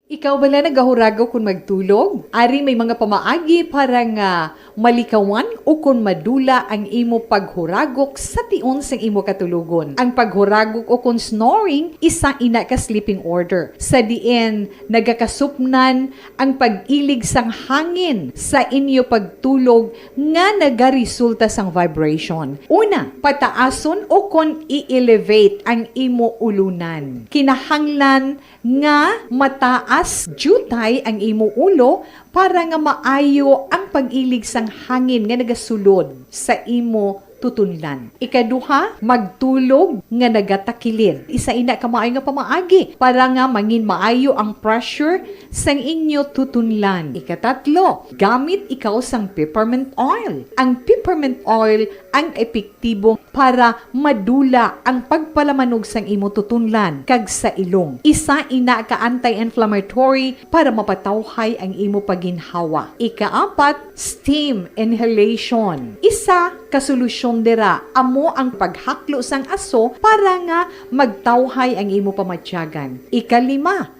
Ikaw bala nagahuragaw kung magtulog? Ari may mga pamaagi para nga malikawan o kung madula ang imo paghuragok sa tion sang imo katulugon. Ang paghuragok o kung snoring, isa ina ka sleeping order. Sa diin, nagakasupnan ang pag-ilig sang hangin sa inyo pagtulog nga nagaresulta sang vibration. Una, pataason o kung i-elevate ang imo ulunan. Kinahanglan nga mataas jutay ang imo ulo para nga maayo ang pag-ilig sang hangin nga nagasulod sa imo tutunlan. Ikaduha, magtulog nga nagatakilid. Isa ina ka maayo nga pamaagi para nga mangin maayo ang pressure sang inyo tutunlan. Ikatatlo, gamit ikaw sang peppermint oil. Ang peppermint oil ang epektibo para madula ang pagpalamanog sang imo tutunlan kag sa ilong. Isa ina ka anti-inflammatory para mapatawhay ang imo paginhawa. Ikaapat, steam inhalation. Isa ka solusyon dira amo ang paghaklo sang aso para nga magtawhay ang imo pamatyagan. Ikalima,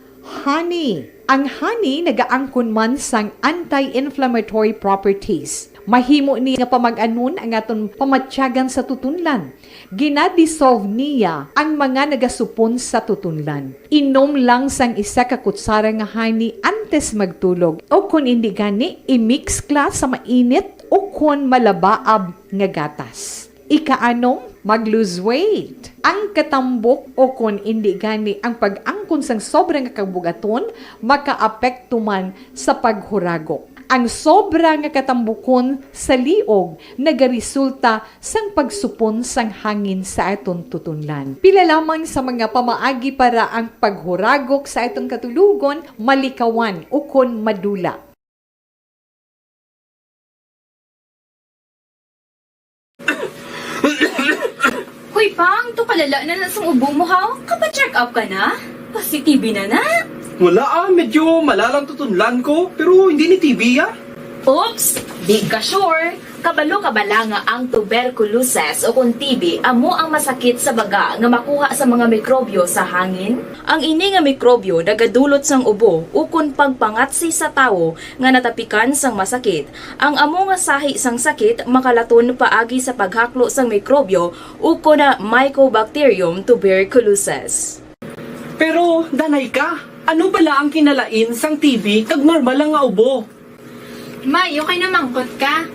honey. Ang honey nagaangkon man sang anti-inflammatory properties. Mahimo ni nga pamag-anon ang aton pamatyagan sa tutunlan. Ginadissolve niya ang mga nagasupon sa tutunlan. Inom lang sang isa ka kutsara nga honey antes magtulog. O kung hindi gani, i-mix class sa mainit o kung malabaab nga gatas. Ikaanom, mag-lose weight. Ang katambok o kung hindi gani ang pag-angkon sang sobrang kabugaton, makaapekto man sa paghuragok. Ang sobra nga katambukon sa liog nagaresulta sang pagsupon sang hangin sa aton tutunlan. Pila lamang sa mga pamaagi para ang paghuragok sa aton katulugon malikawan ukon madula. Hoy, Pang, to kalala na lang sa ubo mo, ha? Kapa-check up ka na? Positive na na? Wala medyo malalang tutunlan ko, pero hindi ni TB Oops! Di ka sure. Kabalo-kabala nga ang tuberculosis o kung TB amo ang masakit sa baga nga makuha sa mga mikrobyo sa hangin. Ang ini nga mikrobyo nagadulot sang ubo ukon pagpangatsi sa tawo nga natapikan sang masakit. Ang amo nga sahi sang sakit makalaton paagi sa paghaklo sang mikrobyo ukon na Mycobacterium tuberculosis. Pero, danay ka, ano bala ang kinalain sang TB kag normal lang nga ubo? Mayo kay namangkot ka.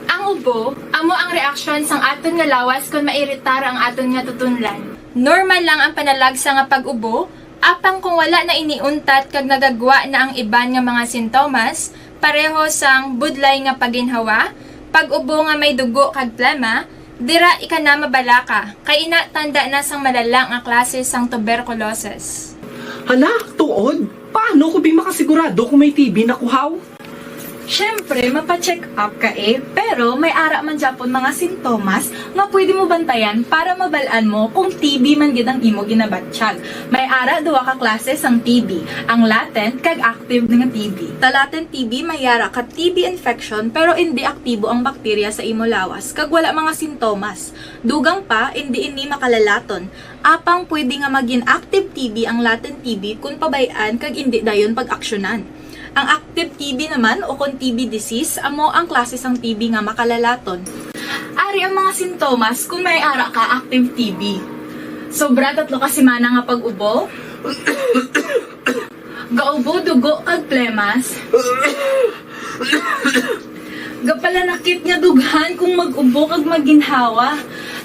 Ang ubo, amo ang reaksyon sang aton nga lawas kung mairitar ang aton nga tutunlan. Normal lang ang panalagsa nga pag-ubo, apang kung wala na iniuntat kag nagagwa na ang iban nga mga sintomas, pareho sang budlay nga paginhawa, pag-ubo nga may dugo kag plema, dira ika na mabalaka, kay ina tanda na sang malalang ang klase sang tuberculosis. Hala, tuod? Paano ko makasigurado kung may TB na kuhaw? Siyempre, mapacheck up ka pero may ara man Japon mga sintomas nga pwede mo bantayan para mabalaan mo kung TB man gid ang imo ginabatsyag. May ara duwa ka klase sang TB, ang latent kag active nga TB. Ta latent TB may ara ka TB infection pero hindi aktibo ang bakterya sa imo lawas kag wala mga sintomas. Dugang pa hindi ini makalalaton. Apang pwede nga maging active TB ang latent TB kung pabayaan kag hindi dayon pag-aksyonan. Ang active TB naman o kung TB disease, amo ang klase sang TB nga makalalaton. Ari ang mga sintomas kung may ara ka active TB. Sobra 3 ka semana nga pag-ubo. Gaubo, dugo, kag plemas. Gapalanakit nga dughan kung mag-ubo kag maginhawa.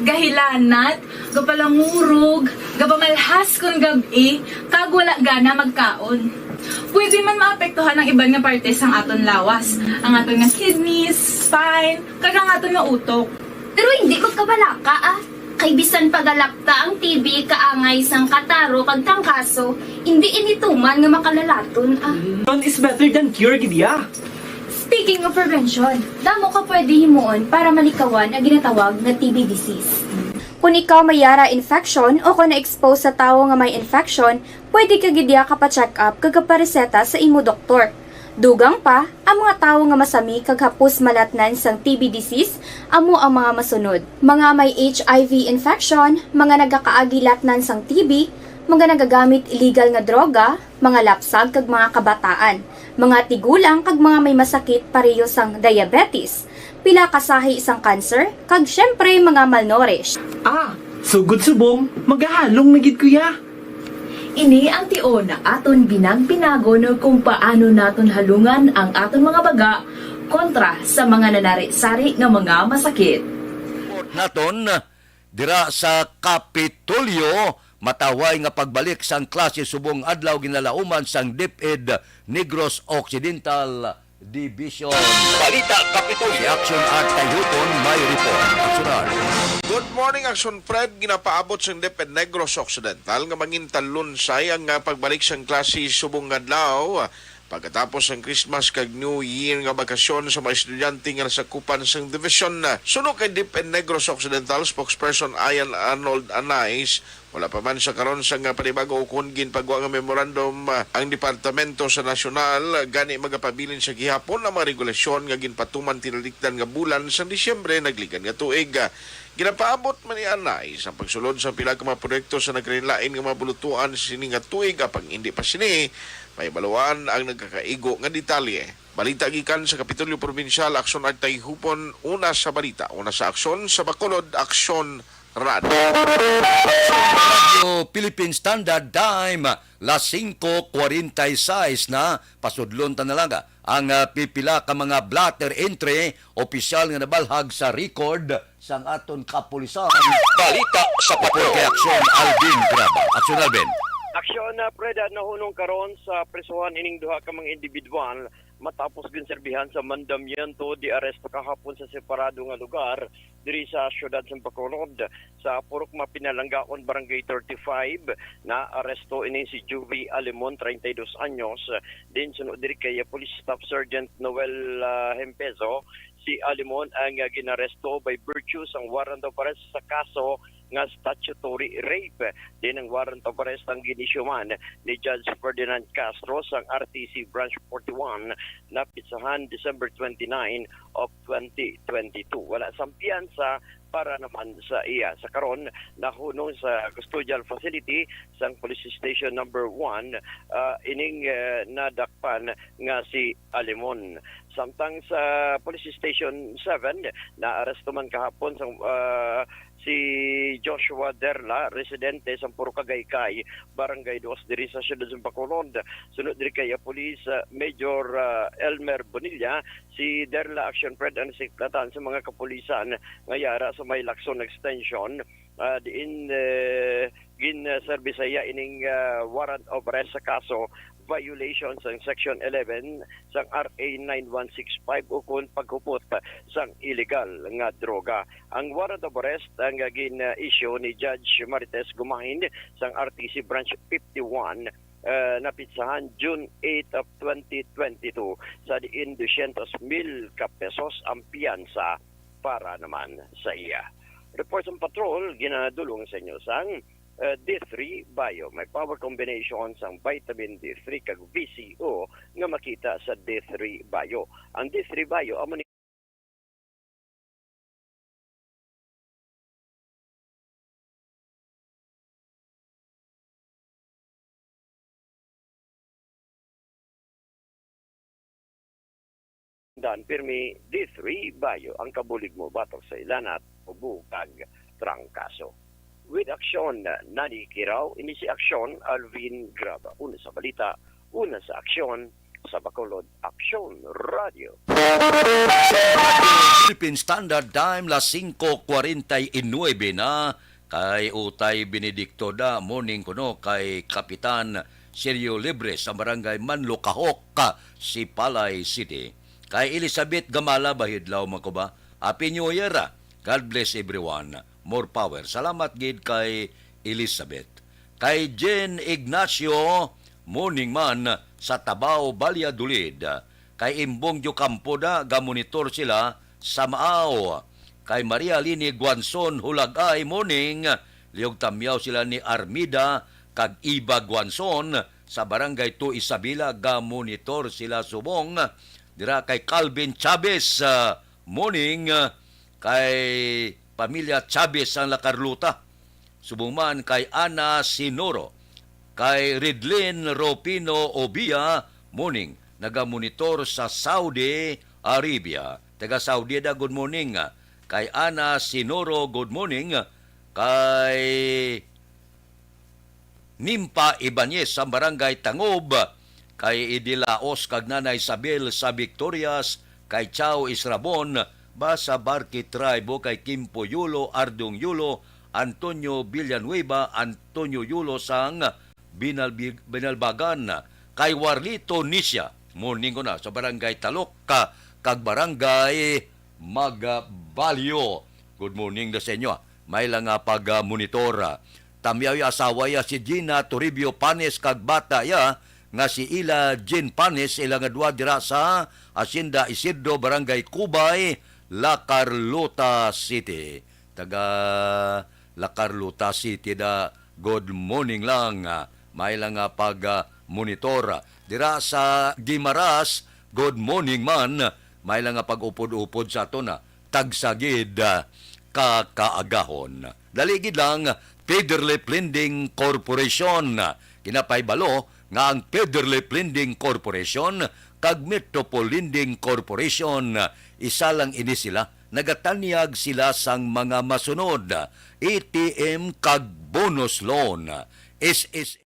Gahilanat, gapalangurog, gapamalhas kung gabi, kag wala gana magkaon. Pwede man maapektuhan ang iban nga parte sang aton lawas. Ang aton nga kidneys, spine, kag ang aton nga utok. Pero hindi ko kabalaka Kay bisan pagalakta ang TB kaangay sang kataro kag tangkaso, hindi inituman nga makalalaton None is better than cure, gidya. Speaking of prevention, damo ka pwede himuon para malikawan ang ginatawag na TB disease. Kung ikaw may yara infection o kung na-expose sa tao nga may infection, pwede ka gidya ka-check up kag kapareseta sa imo doktor. Dugang pa, ang mga tao nga masami kag hapos malatnan sang TB disease, amo ang mga masunod. Mga may HIV infection, mga nagakaagilatnan sang TB, mga nagagamit illegal nga droga, mga lapsag kag mga kabataan, mga tigulang kag mga may masakit pareho sang diabetes, pila kasahi isang cancer, kag syempre mga malnourished. Sugod subong, magahalong na gid kuya. Ini ang tion na aton binag-binago no kung paano naton halungan ang aton mga baga kontra sa mga nanari-sari nga mga masakit. Naton, dira sa Kapitolyo, mataway nga pagbalik sang klase subong adlaw ginalauman sang DepEd Negros Occidental Division. Balita Kapitolyo. Si Action at Tayuton may report. Aksyonar. Good morning, Action Fred. Ginapaabot sa DepEd Negros Occidental nga mangintalon sayang nga pagbalik sa klase subong adlaw pagkatapos ng Christmas kag New Year nga bakasyon sa mga estudyante nga nasakupan sa division. Suno kay DepEd Negros Occidental spokesperson Ian Arnold Anais, wala pa man sa karon sa nga panibago ukon ginpagawa nga memorandum ang Departamento sa Nasyonal gani magapabilin sa gihapon ang mga regulasyon nga ginpatuman tinalikdan nga bulan sa Disyembre nagligan nga tuig. Ginapaabot man ni Anais ang pagsulod sa pila ka mga proyekto sa nagkanilain nga mga bulutuan sini nga tuig apang hindi pa sini may balawaan ang nagkakaigo nga detalye. Balita gikan sa Kapitolyo Provincial, Aksyon at Tayhupon, una sa balita, una sa aksyon, sa Bacolod, Aksyon Radio. Radio Philippine Standard Time, las 5:46 na, pasudlon ta na lang ang pipila ka mga blatter entry, opisyal nga nabalhag sa record sang aton kapulisan. Balita sa Patrol Aksyon, Alvin Graba. Aksyon Alvin. Aksyon na Fred, nahunong karon sa presuhan ining duha ka mga individual matapos ginserbihan sa mandamiento di aresto kahapon sa separado nga lugar diri sa siyudad sa Bacolod. Sa Purok Mapinalanggaon, Barangay 35, na aresto ini si Juvie Alemon, 32 anyos. Din sunod diri kay Police Staff Sergeant Noel Hempezo. Si Alemon ang ginaresto by virtue sang warrant of arrest sa kaso nga statutory rape. Din ang warrant of arrest ang ginisyuman ni Judge Ferdinand Castro sang RTC Branch 41 na pitsahan December 29 of 2022. Wala sampiyansa para naman sa iya. Sa karon nahunong sa custodial facility sang Police Station number 1 ining nadakpan nga si Alemon. Samtang sa Police Station 7 na aresto man kahapon sang si Joshua Derla, residente sa Purokagaykay, Barangay 2 diri sa siyudad ng Bacolod. Sunod diri kay Police Major Elmer Bonilla, si Derla Action Fred ang siklatan sa mga kapulisan nga yara sa may Lacson Extension. Diin gin-serbisaya ining warrant of arrest sa kaso violations ng Section 11 sang RA 9165 ukon paghupot sang illegal nga droga. Ang warrant of arrest ang gin-issue ni Judge Marites Gumahin sang RTC Branch 51 napitsahan June 8 of 2022 sa diin 200,000 ka pesos ang piyansa para naman sa iya. Report ng patrol ginadulong sa inyo sang D3 Bio. May power combination sang vitamin D3 kag VCO nga makita sa D3 Bio. Ang D3 Bio amo ni dan pirmi D3 Bio ang kabulig mo batok sa ilanat o bukag trangkaso. With aksyon Nani Kiraw, ini si aksyon Alvin Graba. Una sa balita, una sa aksyon sa Bacolod Aksyon Radio. Philippine Standard Time las 5:49 na kay Utay Benedicto da morning kuno kay Kapitan Sergio Libre sa barangay Manlocahok si Palay City. Kay Elizabeth Gamala Bahidlaw makuba. Happy New Year. God bless everyone. More power. Salamat gid kay Elizabeth. Kay Jen Ignacio morning man sa Tabao, Valladolid. Kay Imbong Campo da gamonitor sila sa Maaw. Kay Maria Lini Guanson Hulagay morning. Liog tamyaw sila ni Armida kag Iba Guanson sa Barangay 2 Isabela gamonitor sila subong. Dira kay Calvin Chavez morning kay pamilya Chavez ang Lacarluta. Subong kay Ana Sinoro, kay Ridlin Ropino Obia, morning, nagamonitor sa Saudi Arabia. Taga Saudi da, good morning. Kay Ana Sinoro, good morning. Kay Nimpa Ibanez sa Barangay Tangob, kay Idilaos kag Nanay Isabel sa Victorias, kay Chao Israbon, Basa Barki Tribe, kay Kimpo Yulo, Ardong Yulo, Antonio Villanueva, Antonio Yulo sang Binalbagan, kay Warlito Nisya, morning ko na sa Barangay Talok, kag Barangay Magabalyo. Good morning na sa inyo. May lang pag-monitor. Tamyaw asawa ya si Gina Toribio Panes kag bata ya nga si Ila Jean Panes ilang adwa dira sa Hacienda Isidro, Barangay Kubay, La Carlota City. Taga La Carlota City da, good morning lang. May lang pag-monitor. Dira sa Gimaras, good morning man. May lang pag-upod-upod sa ito na tagsagid kakaagahon. Daligid lang, Federal Lending Corporation. Kinapaybalo nga ang Federal Lending Corporation kag Metropol Lending Corporation isa lang ini sila, nagatanyag sila sang mga masunod, ATM kag bonus loan, SS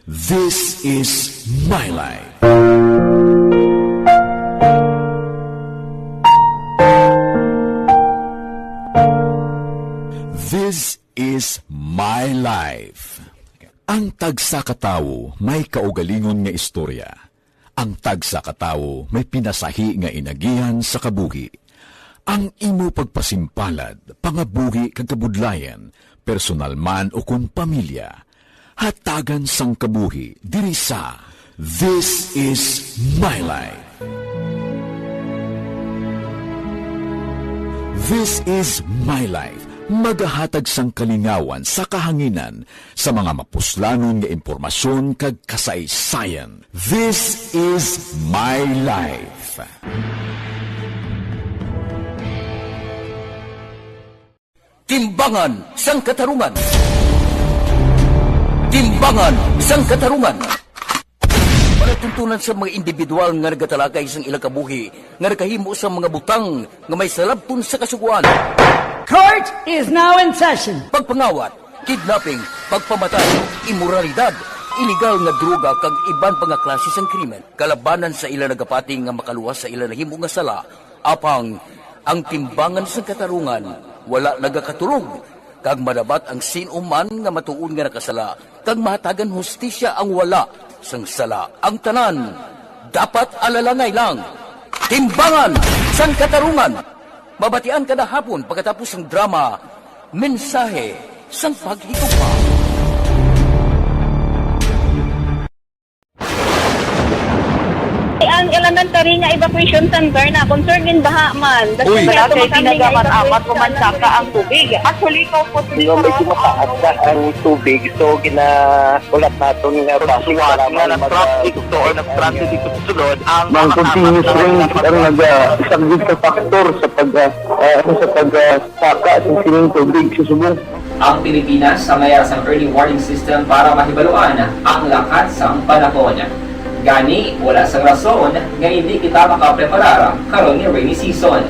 This is My Life. This is My Life. Ang tagsa katawo may kaugalingon nga istorya. Ang tagsa katawo may pinasahi nga inagihan sa kabuhi. Ang imo pagpasimpalad, pangabuhi kag kabudlayan, personal man o kun pamilya, hatagan sang kabuhi diri sa This is My Life. This is My Life. Magahatag sang kalingawan sa kahanginan sa mga mapuslanon nga impormasyon kag kasaysayan. This is My Life. Timbangan sang katarungan. Timbangan sang katarungan. Panatuntunan sa mga individual nga nagatalagay sang ilang kabuhi nga nakahimo sa mga butang nga may salabton sa kasuguan. Court is now in session. Pagpangawat, kidnapping, pagpamatay, imoralidad, iligal nga droga kag iban pa nga klase sang krimen. Kalabanan sa ila nagapati nga makaluwas sa ila nahimo nga sala, apang ang timbangan sang katarungan wala nagakatulog. Kag madabat ang sinuman nga matuon nga nakasala, kag mahatagan hustisya ang wala sang sala. Ang tanan dapat alalangay lang. Timbangan sang katarungan. Mabatian kada hapon pagkatapos ng drama, mensahe sang paghigugma. Ang elementary nga evacuation center na concern din baha man. Uy, kay pinagamat-amat kumansaka ang tubig. Actually, ko po medyo mataas na ang tubig. So, ginaulat natin nga basuhan nga na-trap dito or na-trap dito sa sulod. Ang continuous rain ang isang dito factor sa pagsaka sa sining tubig sa subong. Ang Pilipinas sa mayroon sa early warning system para mahibaluan ang lakas ng panahon. Gani, wala sang rason nga hindi kita makapreparar karon ni rainy season.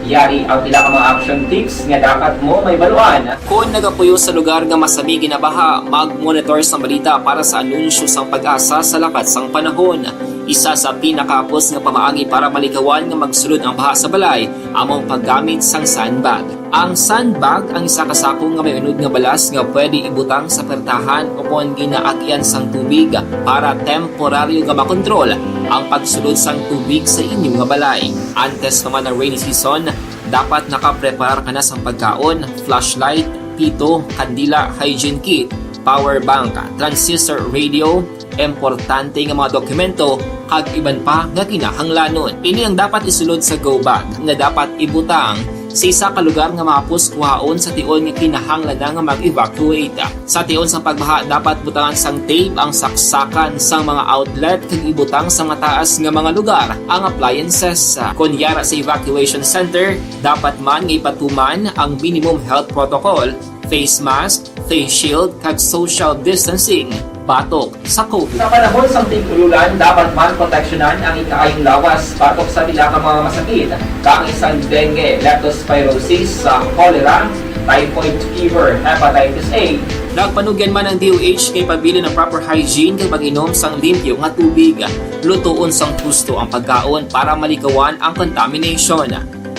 Yari ang pila ka mga action tips nga dapat mo may baluan. Kung nagapuyo sa lugar nga masabi ginabaha, mag-monitor sa balita para sa anunsyo sang pag-asa sa lakat sang panahon. Isa sa pinakapos nga pamaagi para malikawan nga magsulod ang baha sa balay, among paggamit sang sandbag. Ang sandbag ang isa kasakong nga may unod nga balas nga pwede ibutang sa pertahan upon ginaagyan sang tubig para temporaryo nga makontrol ang pagsulod sang tubig sa inyong nga balay. Antes naman ng rainy season, dapat nakaprepare ka na sang pagkaon, flashlight, pito, kandila, hygiene kit, power bank, transistor radio, importante nga mga dokumento kag iban pa nga kinahanglanon. Ini ang dapat isulod sa go bag nga dapat ibutang sa isa ka lugar nga mapus kuhaon sa tion nga kinahanglan nga mag-evacuate. Sa tion sa pagbaha dapat butangan sang tape ang saksakan sang mga outlet kag ibutang sa mataas nga mga lugar ang appliances. Kunyara sa evacuation center, dapat man nga ipatuman ang minimum health protocol, face mask, face shield kag social distancing. Batok sa COVID. Sa panahon sa tig-ululan, dapat man proteksyonan ang ikaayong lawas batok sa pila ka mga masakit. Kang isang dengue, leptospirosis, cholera, typhoid fever, hepatitis A. Nagpanugyan man ang DOH kay pabili ng proper hygiene kay pag-inom sang limpyo nga tubig. Lutuon sang gusto ang pagkaon para malikawan ang contamination.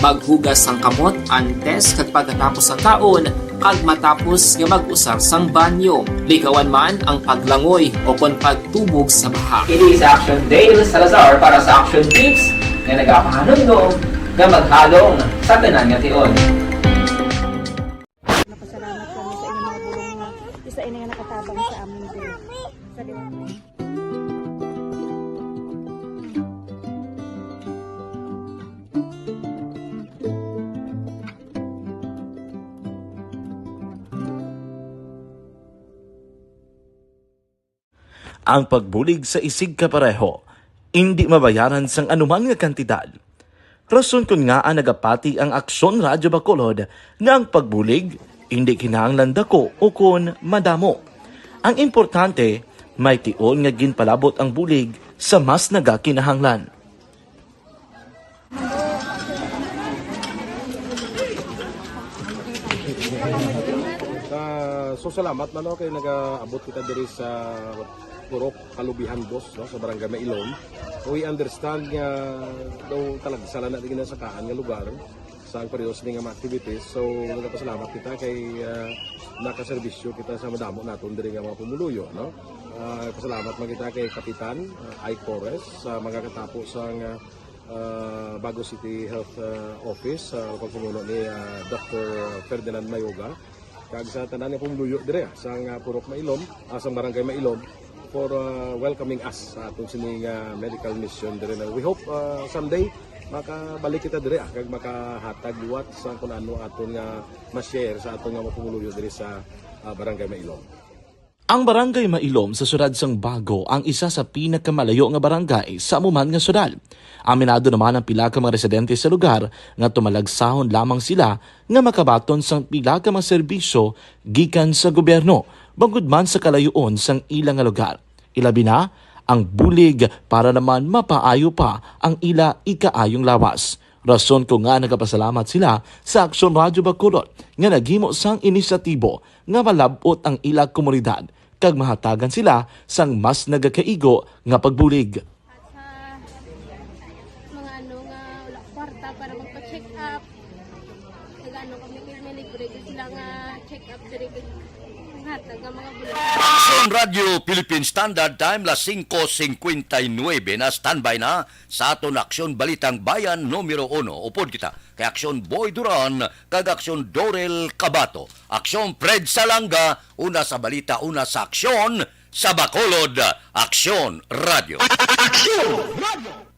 Maghugas sang kamot antes kag pagkatapos ang kaon kag matapos nga mag-usar sang banyo. Likawan man ang paglangoy o kon pagtubog sa baha. It is Action Dale Salazar para sa Action Tips nga nagapahanundong nga maghalong sa tanan nga tion. Napasalamat kami sa inyong mga bulong nga isa ini nga nakatabang sa amin din. Sa diwata. Ang pagbulig sa isig kapareho, hindi mabayaran sang anuman nga kantidad. Rason kun nga ang nagapati ang Aksyon Radyo Bacolod nga ang pagbulig hindi kinahanglan dako o kun madamo. Ang importante, may tion nga ginpalabot ang bulig sa mas nagakinahanglan. So salamat man kay nagaabot kita diri sa Purok, Kalubihan Boss, no, sa Barangay Mailom. We understand nga daw talaga sala na din sakaan nga lugar sa periodos ng mga activities. So nagpasalamat kita kay nakaserbisyo kita sa madamo naton diri nga mga pumuluyo, no. Pasalamat man kita kay Kapitan Ike Torres sa mga katapos sang Bago City Health Office sa pagpumuno ni Dr. Ferdinand Mayoga kag sa tanan nga pumuluyo dire sa Purok Mailom, sa Barangay Mailom for welcoming us sa atong sining medical mission dire. We hope someday makabalik kita dire kag makahatag liwat sa kun ano aton nga ma-share sa aton nga mapumuluyo dire sa Barangay Mailom. Ang Barangay Mailom sa syudad sang Bago ang isa sa pinakamalayo nga barangay sa amuman nga syudad. Aminado naman ang pila ka mga residente sa lugar nga tumalagsahon lamang sila nga makabaton sang pila ka mga serbisyo gikan sa gobyerno bangod man sa kalayoon sang ilang nga lugar. Ilabi na ang bulig para naman mapaayo pa ang ila ikaayong lawas. Rason ko nga nagapasalamat sila sa Aksyon Radyo Bacolod nga naghimo sang inisyatibo nga malabot ang ila komunidad kag mahatagan sila sang mas nagakaigo nga pagbulig. Mga ano nga wala kwarta para magpa-check up. Nagano kami may libre sila nga check up diri hatag ang mga bulan. Aksyon Radio Philippine Standard Time las 5:59 na standby na sa aton Aksyon Balitang Bayan numero 1. Upod kita kay Aksyon Boy Duran kag Aksyon Dorel Cabato. Aksyon Fred Salanga, una sa balita, una sa aksyon sa Bacolod. Aksyon Radio. Aksyon Radio.